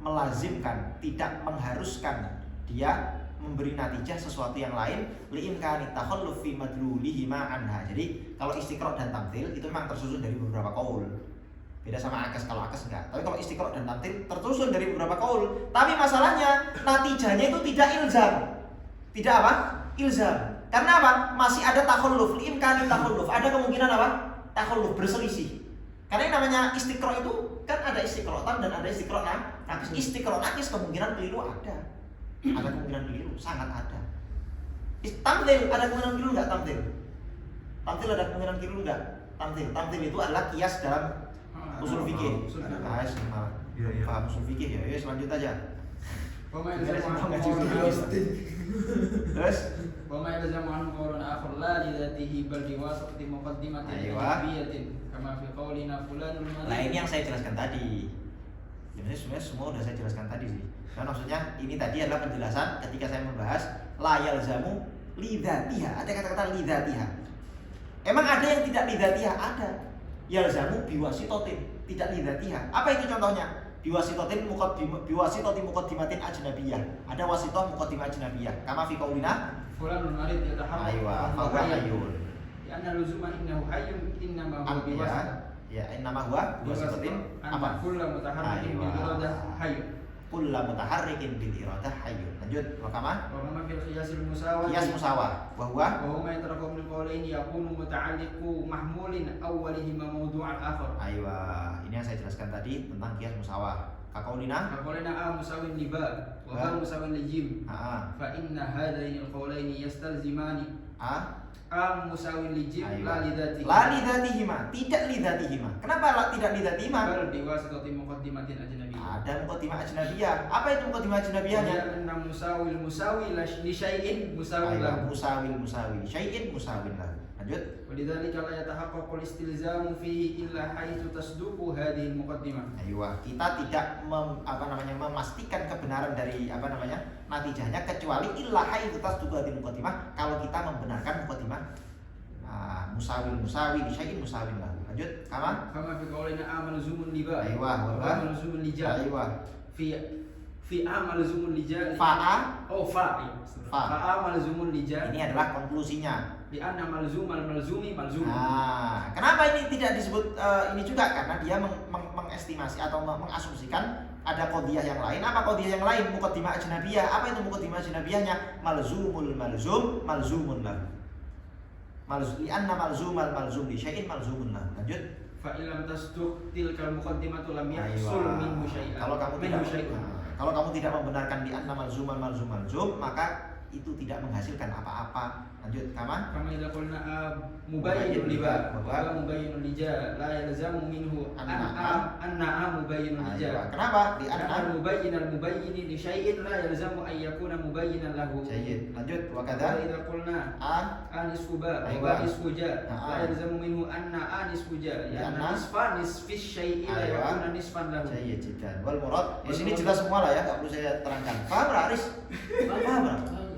melazimkan, tidak mengharuskan dia memberi natijah sesuatu yang lain, li'imkani takhalluf fi madlulihima anha. Jadi kalau istiqra dan tamthil itu memang tersusun dari beberapa qaul. Beda sama akas, kalau akas enggak. Tapi kalau istiqra dan tamthil tersusun dari beberapa qaul. Tapi masalahnya natijahnya itu tidak ilzam. Tidak apa? Ilzam. Karena apa? Masih ada takhalluf, li'imkani takhalluf. Ada kemungkinan apa? Takhalluf, berselisih. Karena yang namanya istiqra itu kan ada istiqrotan dan ada istiqra nakis. Istiqra nakis kemungkinan keliru ada. Ada kemungkinan keliru, sangat ada. Tamthil ada kemungkinan keliru enggak tamthil? Tamthil ada kemungkinan keliru enggak? Tamthil itu adalah kias dalam usul fikih. Paham usul fikih ya. Yuk lanjut aja. وما Terus وما يلزم عنه قول آخر لا لذاته بل بواسطة مقدمة أيوة. إضافية كما في قولنا فلان Nah, المريض. ini yang saya jelaskan tadi. Sebenarnya semua udah saya jelaskan tadi sih. Karena maksudnya ini tadi adalah penjelasan ketika saya membahas la yalzamu lidzatiha. Ada kata-kata lidzatiha. Emang ada yang tidak lidzatiha? Ada. Yalzamu biwasitotin, tidak lidzatiha. Apa itu contohnya? Biwasitotin muqaddimatin ajnabiyah. Ada wasitoh muqaddimah ajnabiyah. Kama fi qaulina فلان المريض يتحرك aywa وهو fa حي. hayyun. لأن لزوم إنه حي إنما هو بواسطة. Ya, innama huwa biwasitatin أن apa? كل متحرك أيوة. بالإرادة حي. Kullu mutaharrikin bil iradah hayyun. Lanjut, wa kama? وكما في القياس المساواة Qiyas musawah wa huwa وهو ما يترك من القولين يكون متعلق محمول أولهما موضوع الآخر. aywa. Ini yang saya jelaskan tadi tentang qiyas musawah. Kaqaulina فقولنا A مساو لباء وب مساو لجيم فإن هذين القولين يستلزمان A مساو لجيم لا لذاته la lidhatihima, tidak lidhatihima. Kenapa tidak lidhatihima? بل بواسطة مقدمة أجنبية. Ada muqaddimah ajnabiyah. Apa itu muqaddimah ajnabiyahnya? وهي أن مساوي المساوي لشيء مساوي Aywa, له. musawi syai'in musawin lahu. Lanjut. ولذلك لا يتحقق الاستلزام فيه إلا حيث تصدق هذه المقدمة. Aywa, kita tidak memastikan kebenaran dari natijahnya kecuali illa haitsu tasduqatil muqaddimah, kalau kita membenarkan muqaddimah musawi li syai'in musawin lahu. Lanjut. كما في قولنا A ملزوم لباء Aywa, وب ملزوم لجاء aywa. في Fi'a malzumun lija. Fa'a. Oh fa. Fa'a malzumun lija. Ini adalah konklusinya. Di anna malzumal malzumi malzum. Nah, kenapa ini tidak disebut ini juga? Karena dia mengestimasi atau mengasumsikan ada qadhiyah yang lain. Apa qadhiyah yang lain? Muqaddimah ajnabiyah. Apa itu muqaddimah ajnabiyahnya? Malzumul malzum malzumun lahu. Li anna malzumal malzum li syai'in malzumun lahu. Lanjut. Fa illam tasduq tilkal muqaddimatu lam yahsul minhu syai'an. Kalau kamu tidak membenarkan di anna malzumal malzum malzum, maka itu tidak menghasilkan apa-apa. Lanjut, kaman? Kama idza qulna mubayyinun liba wa mubayyinun lija la yalzamu minhu anna mubayyinun lija. Kenapa? Di anna mubayyinal mubayyini li syai'in la yalzamu an yakuna mubayyinan lahu. Jayyid. Lanjut, wa Kama kadza idza qulna anisfu ba Aywa. wa nisfu ja la yalzamu minhu anna anisfu ja ya anna nisfa nisfi syai'i la yakuna nisfan lahu. Jayyid jiddan. Wal murad di sini jelas semua lah ya, enggak perlu saya terangkan. Paham, Aris? Paham?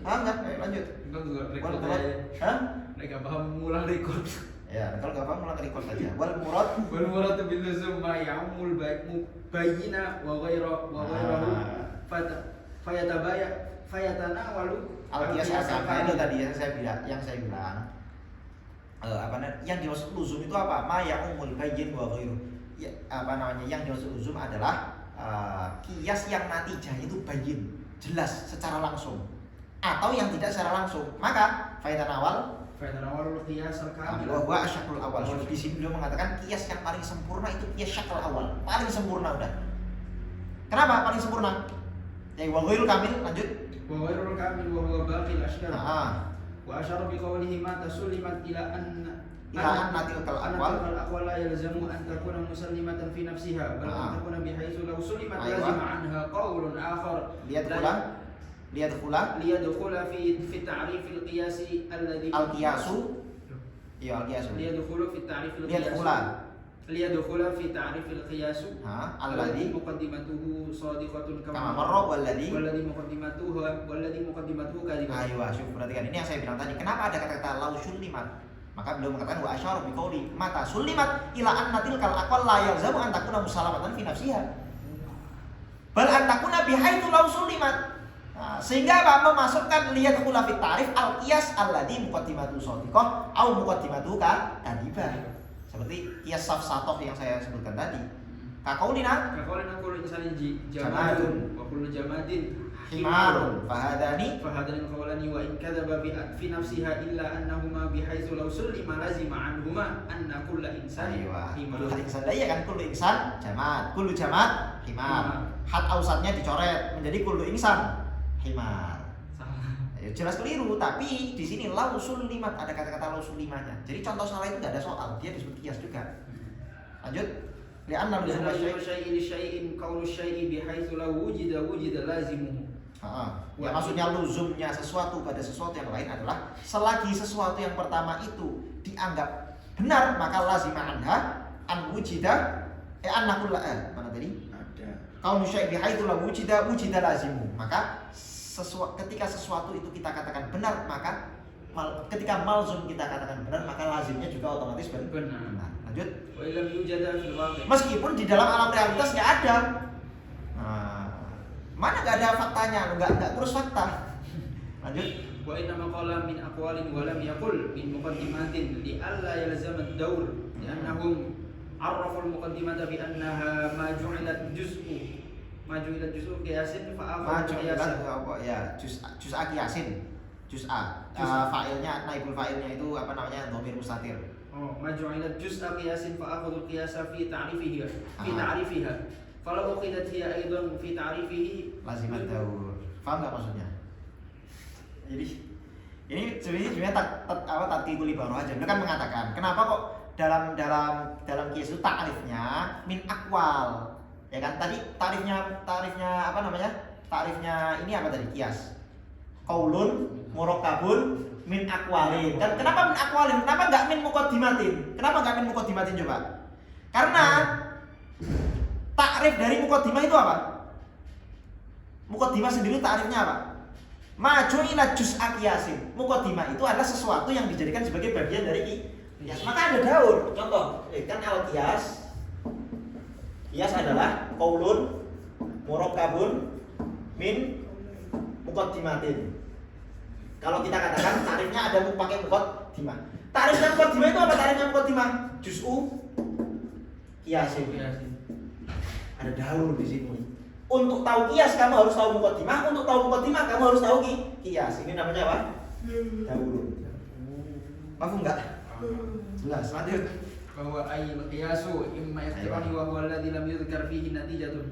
Paham enggak? Lanjut. Enggak juga Wal record murad. aja. Hah? Mereka paham mulai record. Ya, kalau enggak paham ulang record saja. Wal murad Wal muradu bil luzum ma ya'mul bayyina wa ghayrahu fayatanawalu al-qiyas al-kafah itu tadi yang saya bilang yang dimaksud luzum itu apa? Ma ya'umul bayyin wa ghairu. Ya, yang dimaksud luzum adalah qiyas yang natijahnya itu bayyin, jelas secara langsung atau yang tidak secara langsung. Maka fayatanawalul qiyas al-kamil wa asyakrul awal. Di sini beliau mengatakan qiyas yang paling sempurna itu qiyas syakl awal. Paling sempurna udah. Kenapa paling sempurna? Ya wa ghairul kamil, lanjut. wa ghairul kamil wa huwa baqil ashkar. Wa asyara bi qawlihi ma tasullimat ila tilkal aqwal la yalzamu an takuna musallimatan fi nafsiha bal an takuna bihaitsu law sullimat Aywa. lazima anha qawlun akhar liyadkhula fi ta'rif al-qiyas alladhi al-qiyasu liyadkhula fi ta'rif al-qiyas alladhi muqaddimatuhu sadiqatun kama marra walladhi muqaddimatuhu kadhibah. Aywa, syukur, perhatikan ini yang saya bilang tadi. Kenapa ada kata-kata lau sullimat? Maka beliau mengatakan wa asyara bi qauli mata sullimat ila anna tilkal aqwal la yalzamu an takuna musallamatan fi nafsiha bal an takuna bihaitsu lau sullimat. Sehingga apa? Memasukkan liyat khula fit ta'rif al-qiyas alladhi muqaddimatu shadiqah au muqaddimatu kadhibah. Seperti qiyas safsatoh yang saya sebutkan tadi. Kaqaulina kullu insanin jamadun wa kullu jamadin himarun fahadani qawlani wa in kadzaba fi nafsiha illa annahuma bihaitsu law sullima lazima anhuma anna kulla insani kullu insan ya kan, kullu insan jamad, kullu jamad himar. Hat ausatnya dicoret menjadi kullu insan himar. Salah. Ya, jelas keliru, tapi di sini lau sullimat, ada kata-kata lau sullimanya. Jadi contoh salah itu enggak ada soal, dia disebut qiyas juga. Lanjut. Li'anna min syai'in qawlu syai'i bihaitsu law wujida lazimuhu. Ya, maksudnya luzumnya sesuatu pada sesuatu yang lain adalah selagi sesuatu yang pertama itu dianggap benar, maka lazima anha an wujida annakul mana tadi? Ada. Qawlu syai' bihaitsu law wujida lazimu. Maka ketika sesuatu itu kita katakan benar, maka ketika malzum kita katakan benar, maka lazimnya juga otomatis benar. Lanjut. Wa illam yujada fil waqi'. Meskipun di dalam alam realitas nggak ada. Mana nggak ada faktanya, nggak terus fakta. Lanjut. Wa inna maqala min aqwalin wa lam yaqul min muqaddimatin li alla yalzam ad-dawr li'annahum arrafu al-muqaddimata bi annaha ma ju'ilat juz'u qiyasin fa qiyasin ya juz'a qiyasin. Juz'a fa'ilnya, naibul fa'ilnya itu apa namanya? Dhamir mustatir. ma ju'ilat juz'a qiyasin fa akhadhu al-qiyasa fi ta'rifiha falau uqidat hiya aidan fi ta'rifihi lazimat daur. Paham nggak maksudnya? Jadi ini sebenarnya tadqiqul ibarah aja. Beliau kan mengatakan, kenapa kok dalam qiyas itu ta'rifnya min aqwal. Ya kan tadi tarifnya apa namanya? Tarifnya ini apa tadi? Qiyas. Qaulun murakkabun min aqwalin. Kan kenapa min aqwalin? Kenapa enggak min muqaddimatin? Kenapa enggak min muqaddimatin coba? Karena takrif dari muqaddimah itu apa? Muqaddimah sendiri takrifnya apa? Maju ila juz'a qiyasin. Muqaddimah itu adalah sesuatu yang dijadikan sebagai bagian dari qiyas. Maka ada daur. Contoh, kan al-qiyas. Qiyas adalah qaulun murakkabun min muqaddimatin. Kalau kita katakan tarifnya ada pakai muqaddimah. Tarifnya muqaddimah itu apa? Tarifnya muqaddimah juz'u qiyasin. Ada dahulu di sini. Untuk tahu qiyas kamu harus tahu muqaddimah, untuk tahu muqaddimah kamu harus tahu qiyas. Ini namanya apa? Dahulu. Paham enggak? Jelas. Lanjut. bahwa ay qiyasu imma ikhtirani wa huwa alladhi lam yudhkar fihi natijatun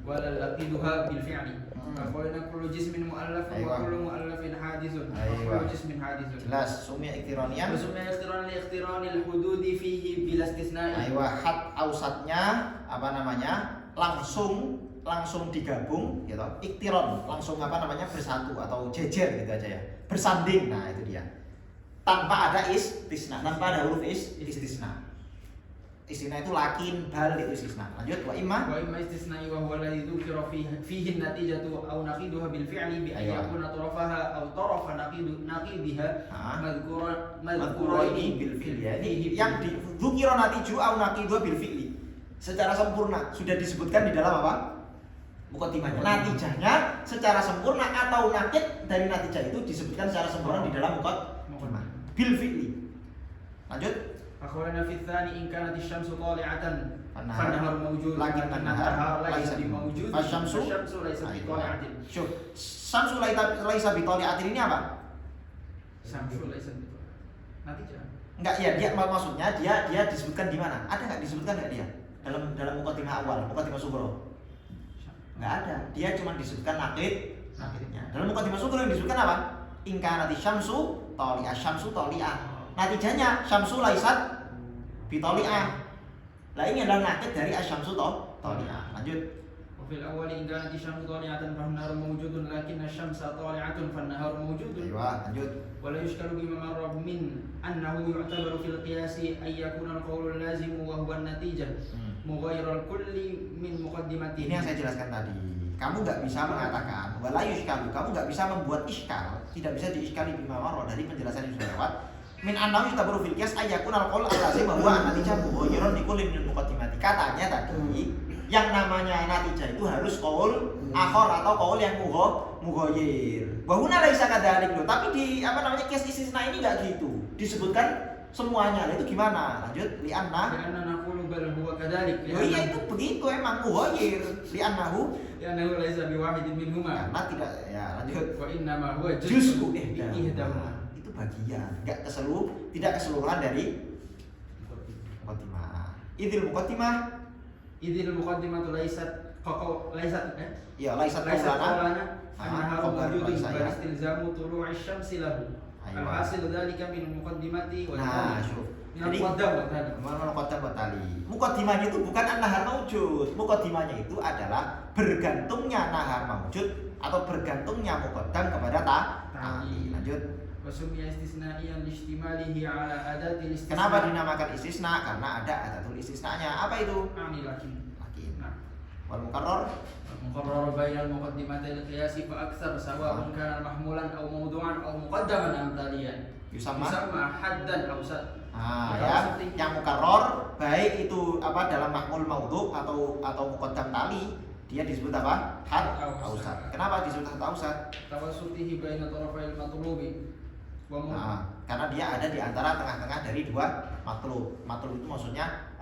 wa la laqiduha bil fi'li. Qulna kullu jismin mu'allaf wa kullu mu'allafin hadithun. Kullu jismin hadithun. Jelas. Sumya ikhtiranian. Sumya ikhtirani al-hududi fihi bila istisna'i. Aywa, had ausatnya apa namanya? langsung digabung gitu. Iktiron langsung apa namanya? Bersatu atau jejer gitu aja ya. Bersanding. Nah, itu dia. Tanpa ada istisna, tanpa ada huruf istisna. Istisna itu lakin, bal itu istisna. Lanjut wa imma istisna'i wa huwa alladhi dzukira fihi an-natijatu aw naqiduha bil fi'li bi an yakuna tarafaha aw tarafa naqidiha madhkuraini bil fi'li. Ini yang dzukira natiju aw naqiduha bil fi'li. Secara sempurna sudah disebutkan di dalam apa? Muqaddimahnya. Natijahnya secara sempurna atau nakid dari natijah itu disebutkan secara sempurna di dalam muqaddimah bil fi'li. Lanjut. Akhbarana fi tsani in kanat asy-syamsu tali'atan fan-nahar mawjud lakin an-nahar laisa mawjud asy-syamsu laisa bi tali'atin. Syuh, syamsu laisa bi tali'atin ini apa? Syamsu laisa bi tali'atin. Natijah. Enggak ya, dia maksudnya dia disebutkan di mana? Ada enggak disebutkan enggak dia? Dalam muqaddimah awal, muqaddimah sughra. Enggak ada. Dia cuma disebutkan nakidnya. Dalam muqaddimah sughra yang disebutkan apa? In kanat asy-syamsu tali'ah, syamsu tali'ah. Natijahnya syamsu laisat bitoli'ah. Lah ini adalah nakid dari asyamsu toli'ah. Lanjut. Wa fil awwali in kanat asy-syamsu tali'atan fan-nahar mawjudun lakin asy-syamsa tali'atun fan-nahar mawjudun. Aywa, lanjut. Wa la yushkalu bima marra min annahu yu'tabaru fil qiyasi ay yakuna al-qawlu al-lazim wa huwa an-natijah mughayyiral kulli min muqaddimatihi. Ini yang saya jelaskan tadi. Kamu nggak bisa mengatakan wala yushkalu, kamu nggak bisa membuat iskal, tidak bisa diiskali bima marra dari penjelasan yang sudah lewat. Min annahu yutabaru fil qiyas ayyakun al-qaul al-lazim wa huwa an-natijah mughayyiran li kulli min muqaddimati. Katanya tadi yang namanya natijah itu harus qaul akhar atau qaul yang mughayyir. Wa huna laisa kadzalik loh, tapi di apa namanya qiyas istisna ini enggak gitu. Disebutkan semuanya. Lah itu gimana? Lanjut li anna naqulu bal huwa kadzalik. Oh iya itu begitu emang mughayyir li annahu laisa biwahidin minhuma. karena tidak ya lanjut Wa inna ma huwa juz'u ihdahuma. Bagian, tidak keseluruhan dari muqaddimah. Idil muqaddimatu laisat ya laisat qaulana annaha mawjudun wa istilzamu tulu'i syamsi lahu. Al-hasil dzalika min muqaddimati wa jadi muqaddimahnya itu bukan an-nahar mawjud. Muqaddimahnya itu adalah bergantungnya nahar mawjud atau bergantungnya muqaddam kepada ta'ali. Lanjut. Wasumya istisna'iyan listimalihi ala adatil istisna. Kenapa dinamakan istisna? Karena ada adatul istisnanya. Apa itu? Ani lakin. Nah. Wal mukarrar Muqarrar bainal muqaddimatil qiyasi fa aktsar sawa'un kana mahmulan aw mawdu'an aw muqaddaman am taliyan. Yusamma haddan aw sad. Ya, yang mukarrar baik itu apa dalam mahmul maudhu atau muqaddam tali, dia disebut apa? Had aw sad. Kenapa disebut had aw sad? Tawassutihi baina tarafil matlubi. Karena dia ada di antara tengah-tengah dari dua matlub. Matlub itu maksudnya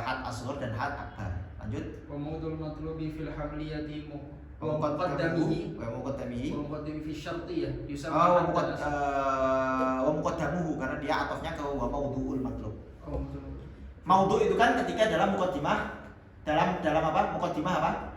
had asghar dan had akbar. Lanjut. Wa mawdul matlubi fil hamliyati wa muqaddamihi fi syartiyah yusamma wa muqaddamuhu karena dia atofnya ke wa mawdu'ul matlub. Maudhu itu kan ketika dalam muqaddimah dalam apa? Muqaddimah apa?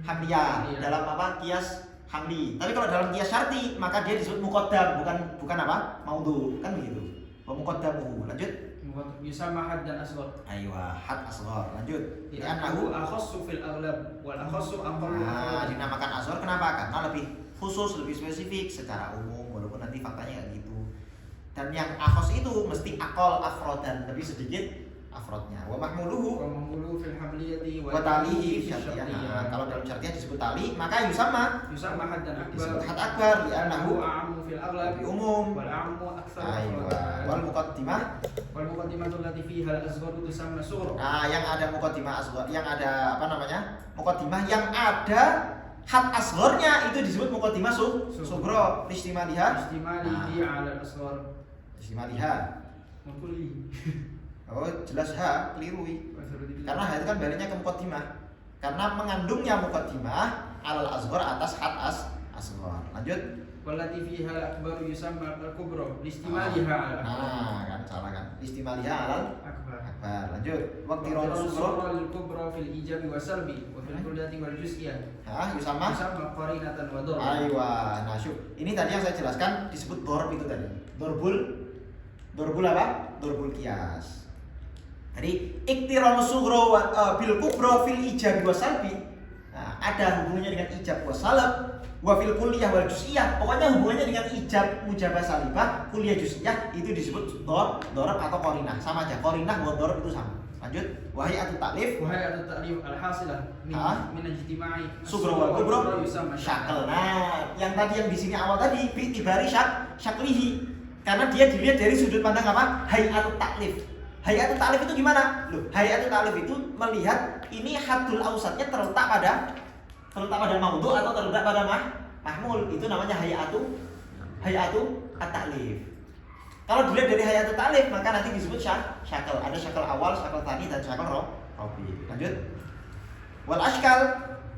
Hamliyah. Dalam apa? Qiyas hamli. Tapi kalau dalam qiyas syarti maka dia disebut muqaddam bukan apa? Maudhu. Kan begitu. Wa muqaddamuhu. Lanjut. Yusamma had dan asghar. Aywa, had asghar. Lanjut. Li'annahu akhassu fil aghlab wal akhassu aqallu. Dinamakan asghar kenapa? Karena lebih khusus, lebih spesifik secara umum walaupun nanti faktanya enggak gitu. Dan yang akhas itu mesti aqal afrodan, lebih sedikit afrodnya. Wa mahmuluhu fil hamliyati wa talihi fi syartiyah. Kalau dalam syartiyah disebut tali, maka yusamma had dan akbar. Disebut had akbar li'annahu a'ammu fil aghlab lebih umum. Wal a'ammu aktsar. Wal muqaddimah allati fiha al-asghar tusamma sughra. Yang ada muqaddimah asghar, yang ada apa namanya? Muqaddimah yang ada Had asghornya itu disebut muqaddimah sughra listimaliha. Istimalihi ala al-asghar. Istimaliha. Mengkuli. Oh, jelas ha, keliru. Karena ha itu kan baliknya ke muqaddimah. Karena mengandungnya muqaddimah alal asghar atas had asghar. Lanjut. Wallati fiha al-akbaru yusamma al-kubra listimaliha ala al-akbar. Nah, kan salah kan. Listimaliha alal Akbar. akbar. Lanjut. Waqtiranu Waqtiranu sughra. sughra lil-kubra fil ijabi wa salbi wa fil kulliyati wal juz'iyah. Yusamma qarinatan wa darb. Aywa, nah syuk. Ini tadi yang saya jelaskan disebut dorb itu tadi. Dorbul apa? Dorbul qiyas. Jadi iktiranu sughra bil kubra fil ijab wa salbi. Nah, ada hubungannya dengan ijab wa salab wa fil kulliyah wal juz'iyah. Pokoknya hubungannya dengan ijab mujabah salibah, kulliyah juz'iyah itu disebut dorb atau qarinah. Sama aja. Qarinah wa dorb itu sama. Lanjut. Wahai taklif. Wahai at-ta'rif al-hasilah min ijtima'i Sughra wal kubra yusamma syakl. Nah, yang tadi yang di sini awal tadi bi'tibari syaklihi. Karena dia dilihat dari sudut pandang apa? Hay'atut taklif. Hay'atut taklif itu gimana? Loh, hay'atut taklif itu melihat ini haddul ausatnya terletak pada maudhu atau terletak pada mahmul. Itu namanya hay'atu at-taklif. Kalau dilihat dari hay'atut taklif maka nanti disebut syakl. Ada syakl awal, syakl tani dan syakl robi. Lanjut. Wal ashkal.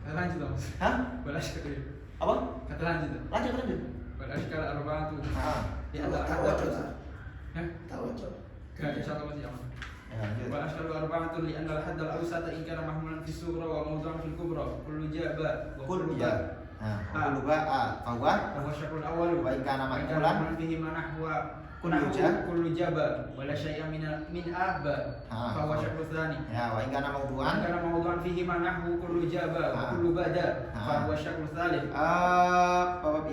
Lanjut dong. Hah? Wal ashkal. Apa? Kata lanjut. Lanjut. Wal ashkal arba'atu. Ya, Tahu. Enggak insyaallah masih aman. lanjut. Wal ashkal arba'atu li anna al-hadd al-awsat in kana mahmulan fi sughra wa mawdu'an fi al-kubra kullu jaba wa kullu ba. Kullu ba'a fahuwa Wa syakul awal wa in kana mahmulan fihi manahwa kullu jaba wa la syai'a min abba fa huwa syakul tsani. ya wa in kana mawdu'an Karena mawdu'an fihi manahu kullu jaba wa kullu bada fa huwa syakul tsalits.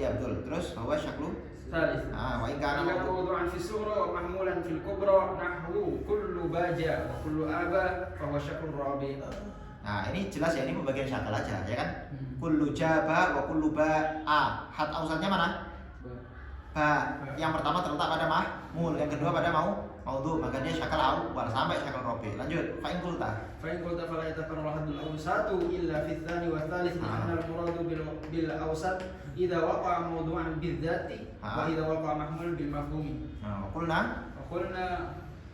iya betul. Terus bahwa syaklu Tsalits. wa in kana Karena mawdu'an fi sughra wa mahmulan fil kubra nahwu kullu baja wa kullu aba fa huwa syakul rabi'. Nah, ini jelas ya, ini pembagian syakal aja, ya kan? Kullu jaba wa kullu ba'a. Had ausatnya mana? Ba. Yang pertama terletak pada mahmul, yang kedua pada maudhu, maka dia syakal awal sampai syakal robi. Lanjut. Fa in qulta. Fa in qulta fala yatakarraru haddul awsatu illa fi tsani wa tsalits li anna al-muradu bil awsat idza waqa'a mawdu'an bidzati wa idza waqa'a mahmul bil mafhumi. Nah, qulna Wa qulna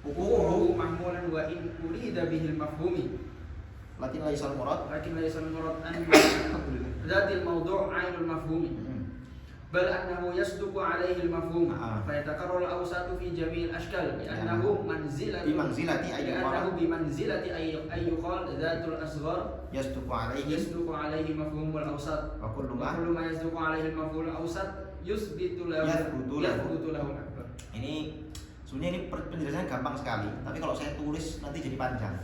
huququhu mahmulan wa in urida bihi al-mafhumi. lakin laisal murad. لكن ليس المراد أن ذات الموضوع عين المفهوم بل أنه يصدق عليه المفهوم فيتكرر الأوساط في جميع الأشكال لأنه بمنزلة أي يقال ذات الأصغر يصدق عليه مفهوم الأوسط وكل وكل ما يصدق عليه المفهوم الأوسط يثبت له الأكبر. Ini sebenarnya ini penjelasannya gampang sekali, tapi kalau saya tulis nanti jadi panjang.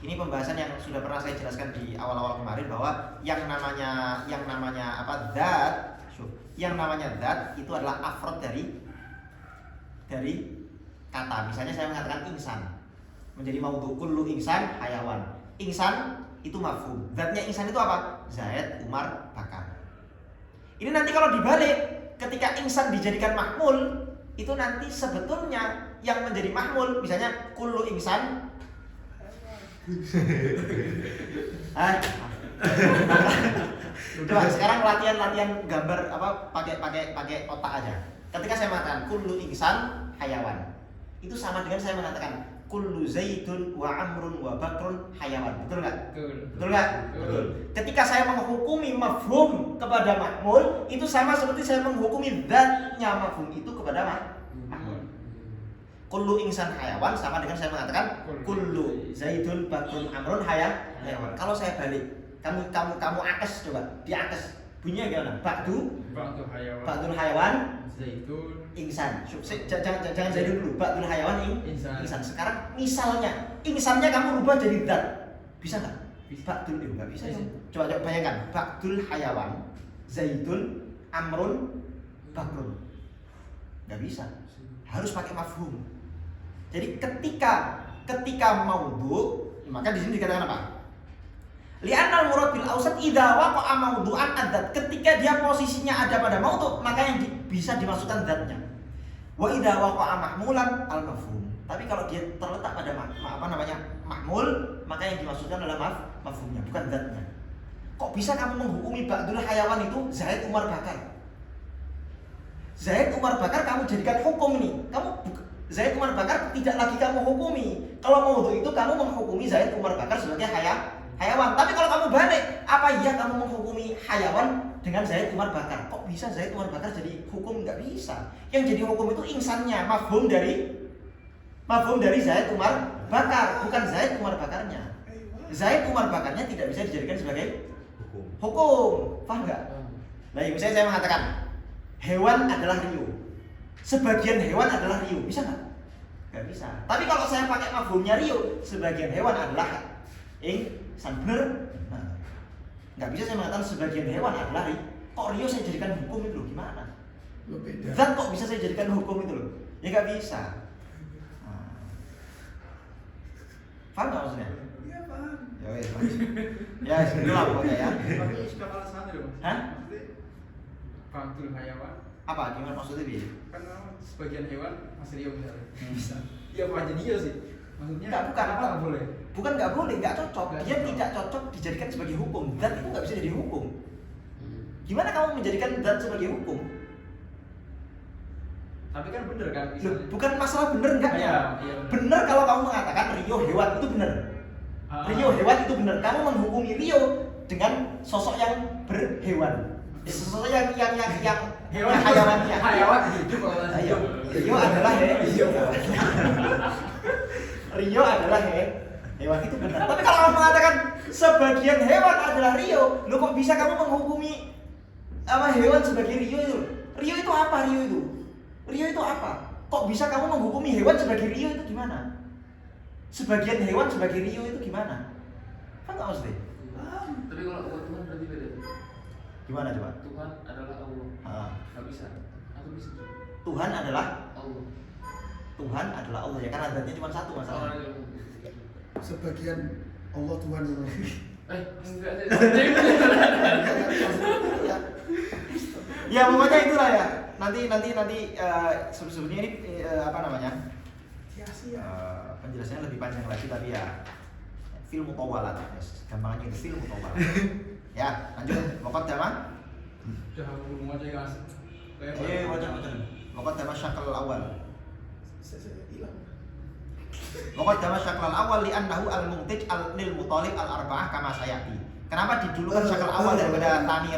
Ini pembahasan yang sudah pernah saya jelaskan di awal-awal kemarin bahwa yang namanya apa zat, yang namanya zat itu adalah afrod dari kata. Misalnya saya mengatakan insan menjadi maudhu kullu insan hayawan. Insan itu mafhum. Zatnya insan itu apa? Zaid, Umar, Bakar. Ini nanti kalau dibalik, ketika insan dijadikan mahmul, itu nanti sebetulnya yang menjadi mahmul misalnya kullu insan Coba sekarang latihan gambar apa pakai otak aja. Ketika saya mengatakan kullu insan hayawan, itu sama dengan saya mengatakan kullu zaidun wa amrun wa bakrun hayawan. Betul nggak? Betul nggak? Betul. Ketika saya menghukumi mafhum kepada mahmul, itu sama seperti saya menghukumi dzatnya mafhum itu kepada mahmul. Kullu insan hayawan sama dengan saya mengatakan kullu zaidun bakrun amrun hayawan. Kalau saya balik, kamu akes, coba diakes. Bunyinya gimana? Ba'dul hayawan zaitun insan. Jangan zaidun dulu. Ba'dul hayawan insan. Sekarang misalnya insannya kamu rubah jadi zat. Bisa enggak? Ba'dul itu enggak bisa. Coba bayangkan, ba'dul hayawan zaidun amrun bakrun. Enggak bisa. Harus pakai mafhum. Jadi ketika maudhu, maka di sini dikatakan apa? Li'annal murad bil awsat idza waqa'a mawdu'an adzat. Ketika dia posisinya ada pada maudhu, maka yang bisa dimasukkan dzatnya. Wa idza waqa'a mahmulan al mafhum. Tapi kalau dia terletak pada mahmul, maka yang dimasukkan adalah mafhumnya, bukan dzatnya. Kok bisa kamu menghukumi ba'dul hayawan itu Zaid Umar Bakar? Zaid Umar Bakar kamu jadikan hukum ini. Zaid Umar Bakar tidak lagi kamu hukumi. Kalau maudhu itu kamu menghukumi Zaid Umar Bakar sebagai hayawan. Tapi kalau kamu balik, apa iya kamu menghukumi hayawan dengan Zaid Umar Bakar? Kok bisa Zaid Umar Bakar jadi hukum? Nggak bisa. Yang jadi hukum itu insannya, mafhum dari Zaid Umar Bakar, bukan Zaid Umar Bakarnya. Zaid Umar Bakarnya tidak bisa dijadikan sebagai hukum. Paham nggak? Nah, misalnya saya mengatakan hewan adalah Rio, sebagian hewan adalah Rio, bisa nggak? Nggak bisa. Tapi kalau saya pakai mafhumnya Rio, sebagian hewan adalah insan, bener? Nah, nggak bisa saya mengatakan sebagian hewan adalah Rio. Kok Rio saya jadikan hukum itu loh, gimana? Zat kok bisa saya jadikan hukum itu loh? Ya nggak bisa. Nah. Paham nggak maksudnya? Iya paham. Ya, itulah pokoknya ya. Tapi istilah alasan itu, Mas. Hah? Maksudnya ba'dul hayawan Apa? Gimana maksudnya Bi? kan sebagian hewan masih Rio misalnya. Bisa. Iya apa jadi iya sih? Maksudnya Bukan. nggak boleh? Bukan nggak boleh, nggak cocok. Nggak Dia cocok. tidak cocok dijadikan sebagai hukum. Zat itu nggak bisa jadi hukum. Gimana kamu menjadikan zat sebagai hukum? Tapi kan bener kan Loh, misalnya. bukan masalah bener enggaknya. Iya, Bener kalau kamu mengatakan Rio hewan itu bener. Rio hewan itu bener. Kamu menghukumi Rio dengan sosok yang berhewan. Sosok yang hayawaniah. Hayawan hidup kalau Ayo, hidup. Rio adalah Rio adalah hewan itu benar. Tapi kalau kamu mengatakan sebagian hewan adalah Rio, lo kok bisa kamu menghukumi hewan sebagai Rio itu? Rio itu apa? Rio itu apa? Kok bisa kamu menghukumi hewan sebagai Rio itu gimana? Sebagian hewan sebagai Rio itu gimana? Kan nggak maksudnya? Tapi kalau Tuhan berarti beda. Gimana coba? Tuhan adalah Allah. Nggak bisa. Atau bisa? Tuhan adalah Allah. Ya karena zatnya cuma satu masalahnya. Sebagian Allah Tuhan Enggak sih. Ya pokoknya itulah ya. Nanti sebelumnya ini penjelasannya lebih panjang lagi tapi ya film mutawalat. Gampangnya itu film mutawalat. Ya, lanjut. Muqaddamah. Udah aku ngomong aja Mas. Wajan. Muqaddamah syakal awal. Saya hilang. Muqaddamah syakal awal li'annahu al-muntij lil mutalib al-arba'ah kama sayati. Kenapa didulukan syakal awal daripada tani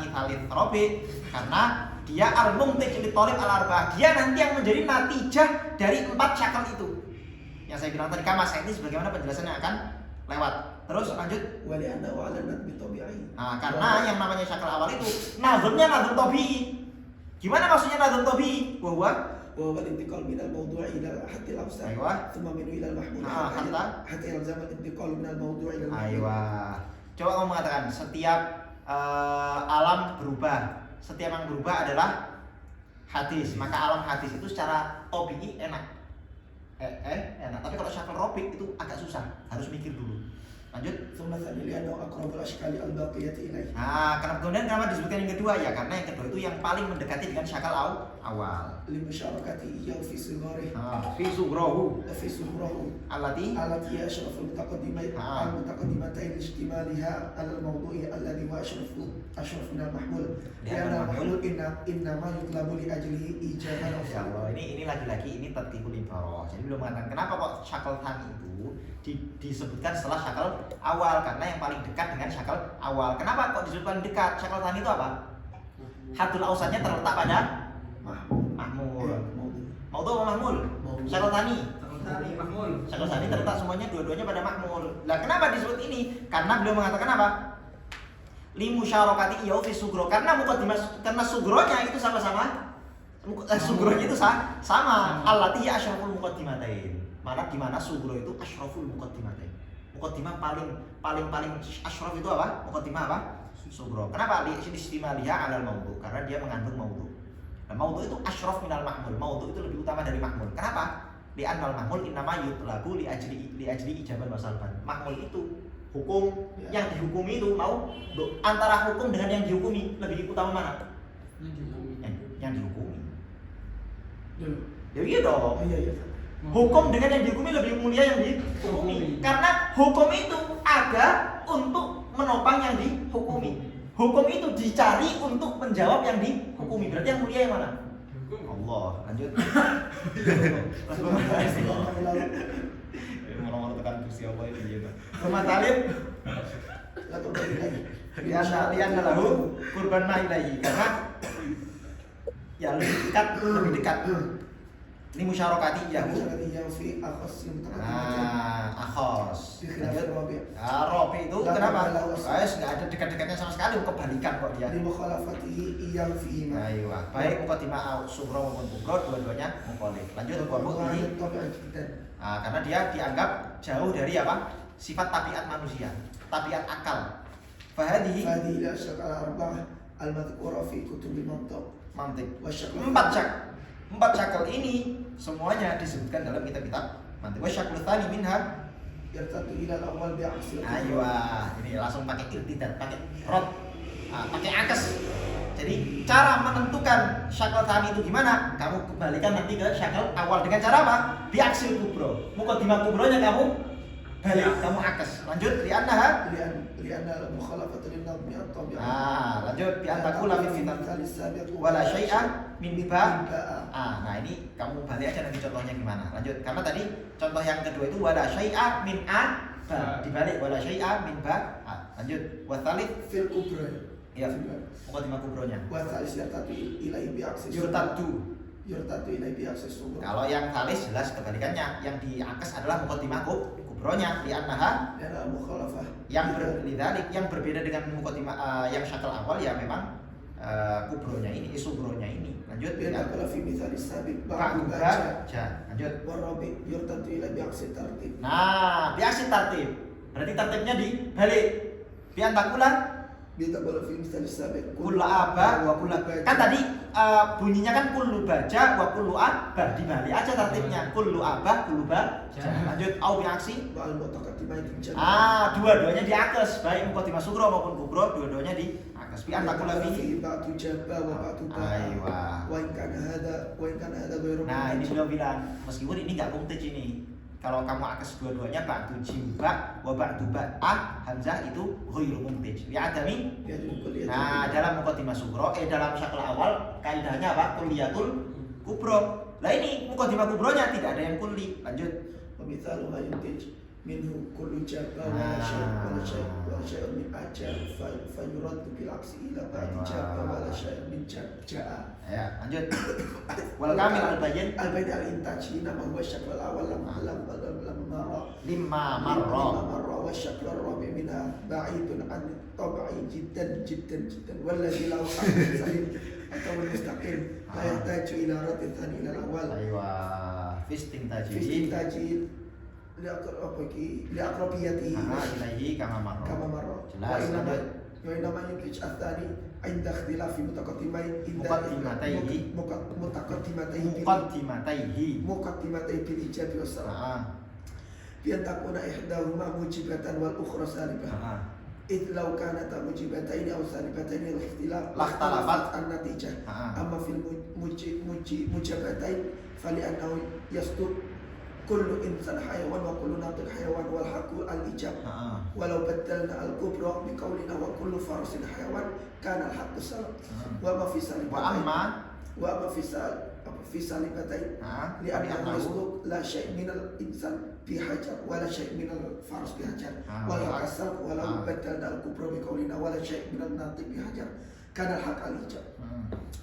thalith robi? Karena dia al-muntij lil mutalib al-arba'ah. Dia nanti yang menjadi natijah dari 4 syakal itu. Yang saya bilang tadi kama sayati sebagaimana penjelasannya akan lewat. Terus lanjut. Wali anda wa alanat bitabi'i. Nah, karena yang namanya syakal awal itu nazmnya nazm tabi'i. Gimana maksudnya nazm tabi'i? وهو الانتقال من الموضوع إلى حتى الأوسع أيوة. ثم منه إلى المحمول حتى يلزم الانتقال من الموضوع إلى المحمول. Aywa. Coba kamu mengatakan setiap alam berubah. Setiap yang berubah adalah hadis. Maka alam hadis itu secara tabi'i enak. Enak. Tapi kalau syakal robik itu agak susah. Harus mikir dulu. Lanjut. ثم ثاني لأنه أقرب الأشكال الباقية إليه. Nah, kenapa disebutkan yang kedua ya? Karena yang kedua itu yang paling mendekati dengan syakal awal. لمشاركته إياه في صغاره. Fi sughrahu في صغره allati التي أشرف المتقدمتين اشتمالها على الموضوع الذي هو أشرف من المحمول. لأن المحمول إنما يطلب لأجله إيجابا أو Ya Allah, ini lagi-lagi ini tatbikul ibarah. Jadi belum mengatakan kenapa kok syakal tani itu disebutkan setelah syakal awal, karena yang paling dekat dengan syakal awal. Kenapa kok disebut paling dekat? Syakal tani itu apa? Hadul ausatnya terletak pada mahmul. Maudhu apa mahmul? Syakal tani. Syakal tani terletak semuanya dua-duanya pada mahmul. Lah kenapa disebut ini? Karena beliau mengatakan apa? Limusyarakati iyau fi sugro. Karena sugronya itu sama-sama sugronya itu sama. Allati asyraful muqaddimatain. Mana di mana sugro itu asyraful muqaddimatain. Muqaddimah paling asyraf itu apa? Muqaddimah apa? Sugro. Kenapa? Li istimaliha 'alal maudhu. Karena dia mengandung maudhu. Nah, maudhu itu asyraf minal mahmul. Maudhu itu lebih utama dari mahmul. Kenapa? Li'annal mahmul innama yutlabu li ajli ijaban wa salban. Mahmul itu hukum, yang dihukumi itu antara hukum dengan yang dihukumi lebih utama mana? Yang dihukumi. Ya iya dong. Iya. Hukum dengan yang dihukumi lebih mulia yang dihukumi. Karena hukum itu ada untuk menopang yang dihukumi. Hukum itu dicari untuk menjawab yang dihukumi. Berarti yang mulia yang mana? Allah. Lanjut. Ngomong-ngomong tekan kursi apa itu ya, Pak. Pematalib lian lahu kurban mailai karena ya lebih dekat. Ini musyarakati ya. yang fi akhas yang akhos. Lanjut. Robi itu kenapa? Guys, nggak ada dekat-dekatnya sama sekali, kebalikan kok dia. Di mukhalafatihi yang fi ma. Ayo, baik muqaddimah sughra maupun kubra dua-duanya mukhalif. Lanjut karena dia dianggap jauh dari apa? Sifat tabiat manusia, tabiat akal. Fahadi la syakal arba'ah al-madhkura fi kutubil mantiq. Wasyakal Empat syakal ini semuanya disebutkan dalam kitab-kitab mantiq. Wasyakul tsani minha yartatu ila al-awwal bi'aksil. Ayo, ini langsung pakai irtidad, pakai rod, pakai akes. Jadi cara menentukan syakal tsani itu gimana? Kamu kembalikan nanti ke syakal awal dengan cara apa? Biaksil kubro. Muqaddimah kubronya kamu balik, kamu akes. Lanjut li'annaha li'anna al-mukhalafatu lin-nadmi at-tabi'i. Lanjut bi'antakula min fitan wala syai'a min biba. Nah ini kamu balik aja nanti contohnya gimana. Lanjut, karena tadi contoh yang kedua itu wala syai'a min a ba, dibalik wala syai'a min ba. Lanjut wasalif fil kubra. Ya, muqaddimah kubronya. Wa thalis yartatu ilaihi bi'aksil. Yartatu ilaihi bi'aksil sughra. Kalau yang thalis jelas kebalikannya, yang diakes adalah muqaddimah kubronya li'annaha mukhalafah yang berbeda dengan muqaddimah yang syakal awal ya memang kubronya ini, sughronya ini. Lanjut biar kalau fi mithal sabit ba'du baja. Lanjut warabi yartatu ila bi'aksil tartib. Nah, bi'aksil tartib. Berarti tartibnya dibalik. Bi'antakula kalau fi mithal sabit kullu aba wa kullu. Kan tadi bunyinya kan kullu baja wa kullu aba, dibalik aja tartibnya. Kullu aba, kullu baja. Lanjut au bi'aksi wal mutaqaddimah itu. Dua-duanya diakes, baik muqaddimah sughra maupun kubra, dua-duanya diakes. Bi'antakula fi ba'du jabba wa ba'du ba. Aywa. Wa in kana hada ghairu. Nah, ini beliau bilang, meskipun ini enggak mungtij ini. Kalau kamu akes dua-duanya ba'du jimba wa ba'du ba'ah, hamzah itu ghairu mungtij. Li'adami. Nah, dalam muqaddimah sughra dalam syakal awal kaidahnya apa? Kulliyatul kubra. Lah ini muqaddimah kubronya tidak ada yang kulli. Lanjut. Wa mithalu ma yuntij minhu kullu jabba wa syai' min ajab fa yurad bil aksi ila ba'di jabba wa syai' min ja'a. Ya, lanjut. Wal kamil al bayyin al-intaj nama huwa syakl al-awwal lima marra wa syakl ar-rabi' minha ba'idun an tab'i jiddan walladhi lahu salim atau mustaqim la yahtaju ila radd thani ila al-awwal. Aywa. Fistintaji liaqrabiyatihi ilaihi kama marra. Jelas. Wa inama yuntij athani inda ikhtilafi muqaddimataihi bil ijabi was salam. Bi an takuna ihdahuma mujibatan wal ukhra salibah. Id law kanata mujibataini aw salibataini al-ikhtilaf lakhtalafat an-natijah. Amma fil mujibatain fali'annahu yasdud kullu insan hayawan wa kullu natiq hayawan wal haqqu al-ijab. Walau baddalna al-kubra bi qawlina wa kullu farasin hayawan kana al-haqqu salam. Wa ma fi salibatain fi salibatain li'annahu yasdud la syai' min al-insan bi hajar wa la syai' min al-faras bi hajar. Walau kasab walau baddalna al-kubra bi qawlina wa la syai' min al-natiq bi hajar kana al-haqqu al-ijab.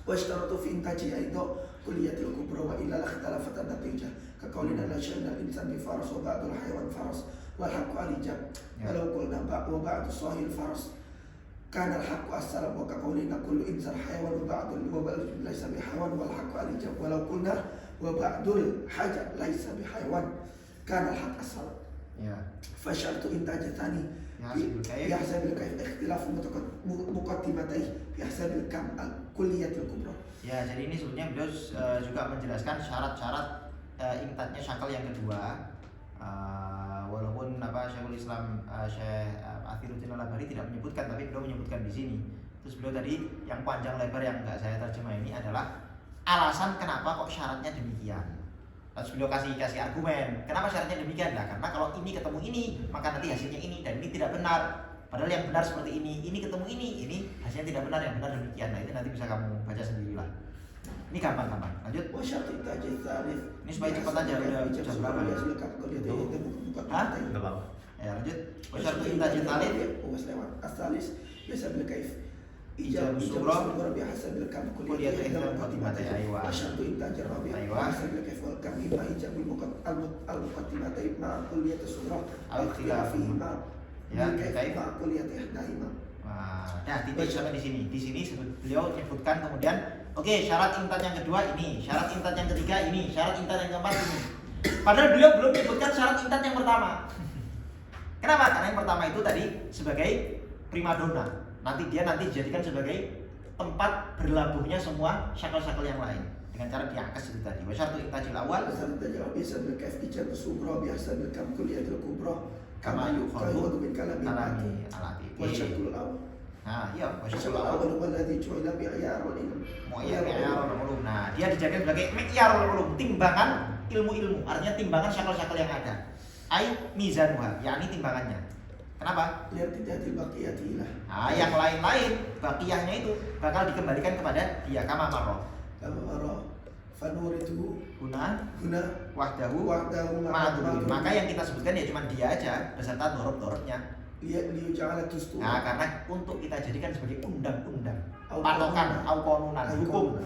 Wa ishtaratu fi intaji aidan kulliyatil kubra wa illa lakhtalafat an-natijah. Kaqaulina la syai'na al-insan bi faras wa ba'dul hayawan faras wal haqqu al-ijab. Walau qulna wa ba'du sahil faras kana al-haqqu as-salam wa kaqaulina kullu insan hayawan wa ba'dul laysa bi hayawan wal haqqu al-ijab. Walau qulna wa ba'dul hajar laysa bi hayawan kana al-haqqu as-salam. Fasyartu intajatani bihasabil kaif ikhtilaf muqaddimataihi bihasabil kam al-kulliyatil kubra. Ya, jadi ini sebenarnya beliau juga menjelaskan syarat-syarat intajnya syakal yang kedua. Walaupun Syekhul Islam Syekh Athiruddin Al-Albani tidak menyebutkan, tapi beliau menyebutkan di sini. Terus beliau tadi yang panjang lebar yang enggak saya terjemah ini adalah alasan kenapa kok syaratnya demikian. Terus beliau kasih argumen kenapa syaratnya demikian. Nah, karena kalau ini ketemu ini maka nanti hasilnya ini dan ini tidak benar. Padahal yang benar seperti ini ketemu ini hasilnya tidak benar, yang benar demikian. Nah, itu nanti bisa kamu baca sendirilah. Ini gampang-gampang. Lanjut. وشرط إنتاج الثالث Ini supaya cepat aja, udah jam berapa nih? Hah? Enggak apa-apa. Ya lanjut. Wasyartu intajit talib الثالث يحسب الكيف إيجاب إيجاب الصغرى الصغرى بحسب الكم كلية إحدى المقدمتين. أيوة. وشرط إنتاج الرابع أيوة. بحسب الكيف والكم إما إيجاب المقدمتين مع كلية الصغرى أو اختلافهما Ya, بالكيف كيف؟ مع كلية إحداهما. Nah, titik sampai di sini. Di sini beliau sebutkan kemudian, oke, syarat intan yang kedua ini, syarat intan yang ketiga ini, syarat intan yang keempat ini. Padahal beliau belum menyebutkan syarat intan yang pertama. Kenapa? Karena yang pertama itu tadi sebagai primadona. Nanti dijadikan sebagai tempat berlabuhnya semua syakal-syakal yang lain dengan cara diangkas itu tadi. Wasyartu intajil awal وشرط إنتاج الرابع بحسب الكيف إيجاب الصغرى بحسب الكم كلية الكبرى kama yukhadu من كلام kalami alati. والشرط الأول Nah, iya, الشرط wasyartu awal. الأول هو الذي جعل معيار العلم. Mi'yarul ulum. Nah, dia dijadikan sebagai mi'yarul ulum, timbangan ilmu-ilmu. Artinya timbangan syakal-syakal yang ada. Ai mizanuha, yakni timbangannya. Kenapa? لارتداد البقية إلى Nah, yang lain-lain, baqiyahnya itu bakal dikembalikan kepada dia kama marra. كما أرى فنورده Guna هنا wahdahu وحده ma'adul. Maka yang kita sebutkan ya cuma dia aja beserta dorob-dorobnya. ليجعل دستورا Nah, karena untuk kita jadikan sebagai undang-undang, Au patokan, au konunan, hukum.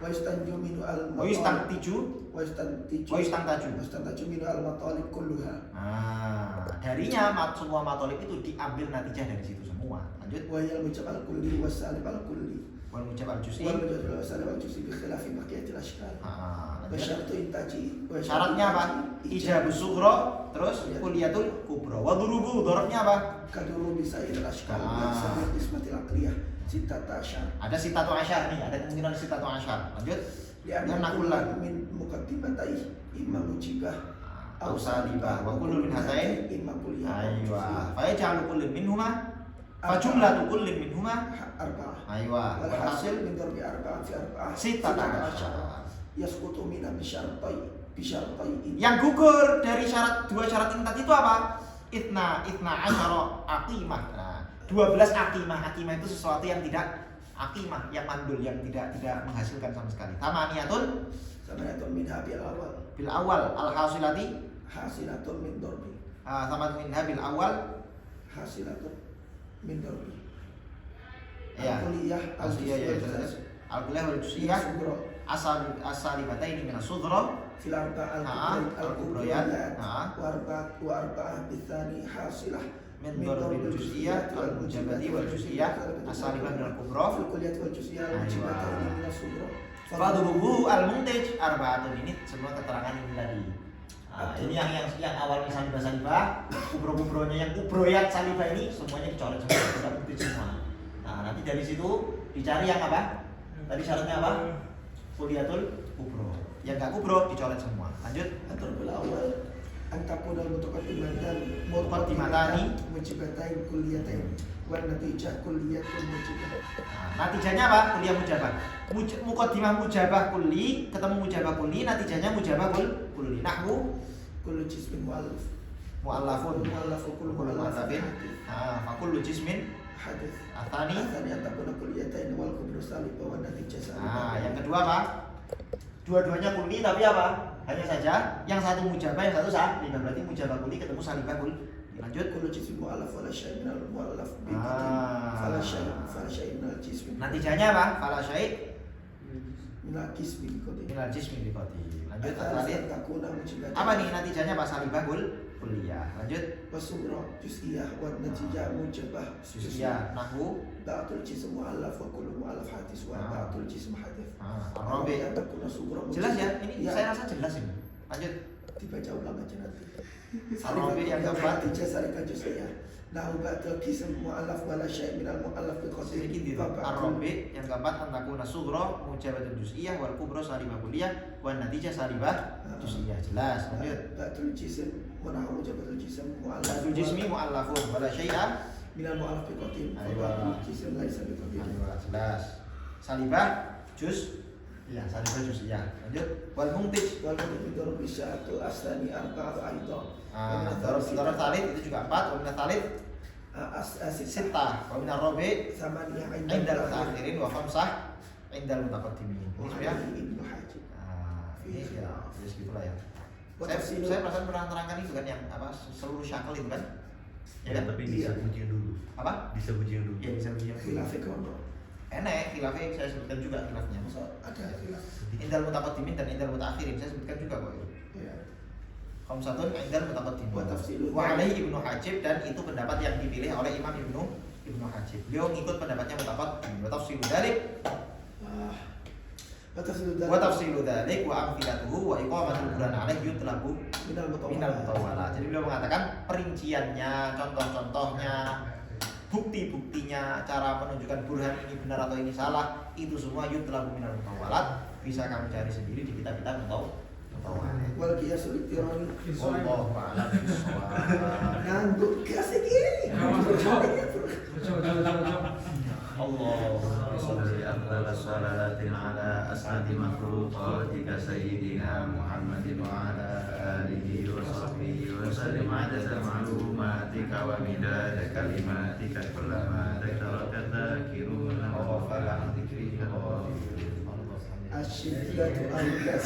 ويستنتج منه ويستنتج منه المطالب كلها Nah, darinya semua matolib itu diambil natijah dari situ semua. Lanjut. وهي الموجب الكلي والسالب الكلي Wal mujab al juz'i. والموجب والسالب الجزئي بخلاف بقية الأشكال. Lanjut. وشرط إنتاجه Syaratnya apa? Ijabus sughra, terus kuliyatul kubra. Wa durubu, dorobnya apa? كدروب سائر الأشكال Ah. بحسب القسمة العقلية 16 Ada sitatu asyar nih, ada kemungkinan sitatu asyar. Lanjut. لأن Yang كل nakulan. من مقدمتيه إما موجبة Au salibah wa kullu min hatain. إما كلية Aywa. Fa yaj'alu kullin minhuma fa jumlatu kullin minhuma. أربعة Aywa. Wal والحاصل hasil من ضرب أربعة في أربعة sitatu asyar. يسقط منها بشرطين Yang gugur dari dua syarat ini tadi itu apa? Itna asyara aqimah. Nah, 12 aqimah. Aqimah itu sesuatu yang tidak aqimah, yang mandul, yang tidak menghasilkan sama sekali. Tamaniyatun ثمانية منها بالأول bil awal al hasilati حاصلة من ضرب taman minha bil awal. حاصلة من ضرب Ya. الكلية Iya ya, jelas. Al kuliah wal juz'iyah الصغرى asalibatain min as-sughra. في الأربعة الكبريات. الكبريات وأربعة بالثاني حاصلة Min darbil juz'iyah al mujabati wal juz'iyah asalibah min al kubra. في الكليات والجزئية الموجبتين من الصغرى Fadruhu al-muntij arba'atun. Ini semua keterangan ini tadi. Nah, ini yang awalnya salibah, kubro-kubronya yang kubroyat salibah ini semuanya dicoret semua, sudah muntij semua. Nah, nanti dari situ dicari yang apa? Tadi syaratnya apa? Kuliatul kubro. Yang enggak kubro dicoret semua. Lanjut. الضرب الأول أن تكون المتقدمتان مقدمتان موجبتين كليتين والنتيجة كلية موجبة. Nah, natijahnya apa? Kuliah mujabah. Muqaddimah mujabah kulli ketemu mujabah kulli, natijahnya mujabah kulli. Nahwu كل جسم مؤلف mu'allafun. مؤلف وكل Kullu مؤلف mu'allafin. حدث Fa kullu jismin حدث athani. الثاني أن تكون كليتين والكبر سالبة والنتيجة سالبة. Nah, yang kedua apa? Dua-duanya kulli tapi apa? Hanya saja yang satu mujabah, yang satu salibah. Berarti mujabah kulli ketemu salibah kulli. Lanjut. كل جسم مؤلف ولا شيء من المؤلف Ah. فلا شيء من الجسم Natijahnya apa? Fala syai' من الجسم بقدر. minal jismi biqati. Lanjut. الثالث Tadi أن تكون موجبة apa nih natijahnya Pak salibah kulliyah. Lanjut. والصغرى جزئية والنتيجة موجبة Juz'iyah nahwu بعض الجسم مؤلف وكل مؤلف حادث وبعض الجسم حادث. Arabi. أن تكون صغرى Jelas ya? Ini Ya. saya rasa jelas ini. Lanjut. dibaca ulang aja nanti. Arabi yang keempat. Natijah salibah juz'iyah. Nahu ba'dal qism mu'allaf wala syai' minal mu'allaf biqadir. Sedikit gitu. Arabi yang keempat antakuna sughra mujabatul juz'iyah wal kubra salibah kulliyah wan natijah salibah juz'iyah. Jelas. Lanjut. Ba'dul jism wa nahu mujabatul jism mu'allaf. Ba'dul jismi mu'allafun wala syai'a minal mu'allaf biqadir. Aywa. Ba'dul jism laisa biqadir. Jelas. Salibah juz ya, salibah juz'iyah. Lanjut. Wal muntij. Wal mu'allaf bi sya'atul asani arba'ah aidan. Darab talib itu juga 4, wa min talib Sittah wa minar rabi' sama dia indal mutaakhirin wa khamsah indal mutaqaddimin. Ini sudah. Ibnu Hajar. Nah, ini ya, segitulah ya. Wa tafsilu- Saya perasaan pernah terangkan itu kan yang apa seluruh syakal itu kan? Ya kan? Tapi bisa ujian dulu. Apa? Bisa ujian dulu. Ya bisa begini. Khilafik kono. Enak, khilafnya saya sebutkan juga khilafnya. Masa ada khilaf. Indal mutaqaddimin dan indal mutaakhirin saya sebutkan juga kok itu. Ya. Khamsatun indal mutaqaddimin. Wa tafsilu- Wa alaihi Ibnu Hajib dan itu pendapat yang dipilih oleh Imam Ibnu Hajib. Beliau ngikut pendapatnya mutaqaddim. Wa tafsilu dzalik Wa tafsilu wa tafsilu dzalik wa amthilatuhu wa iqamatul Qur'an alaihi yutlabu minal minal mutawwalah. Jadi beliau mengatakan perinciannya, contoh-contohnya, bukti-buktinya, cara menunjukkan burhan ini benar atau ini salah, itu semua yutlabu minal mutawwalat, bisa kamu cari sendiri di kitab-kitab mutawwalat. Wal qiyasul iktirani. Wallahu a'lam bishawab. Ngangguk kasih gini. Allahumma shalli afdhalas salatin ala as'adi makhluqatika sayyidina Muhammadin wa ala alihi wa sahbihi wa sallim adada ma'lumatika wa midada kalimatika kullama dzakaraka dzakiruna wa ghafala an dzikrika. Asyiddatu al-kas.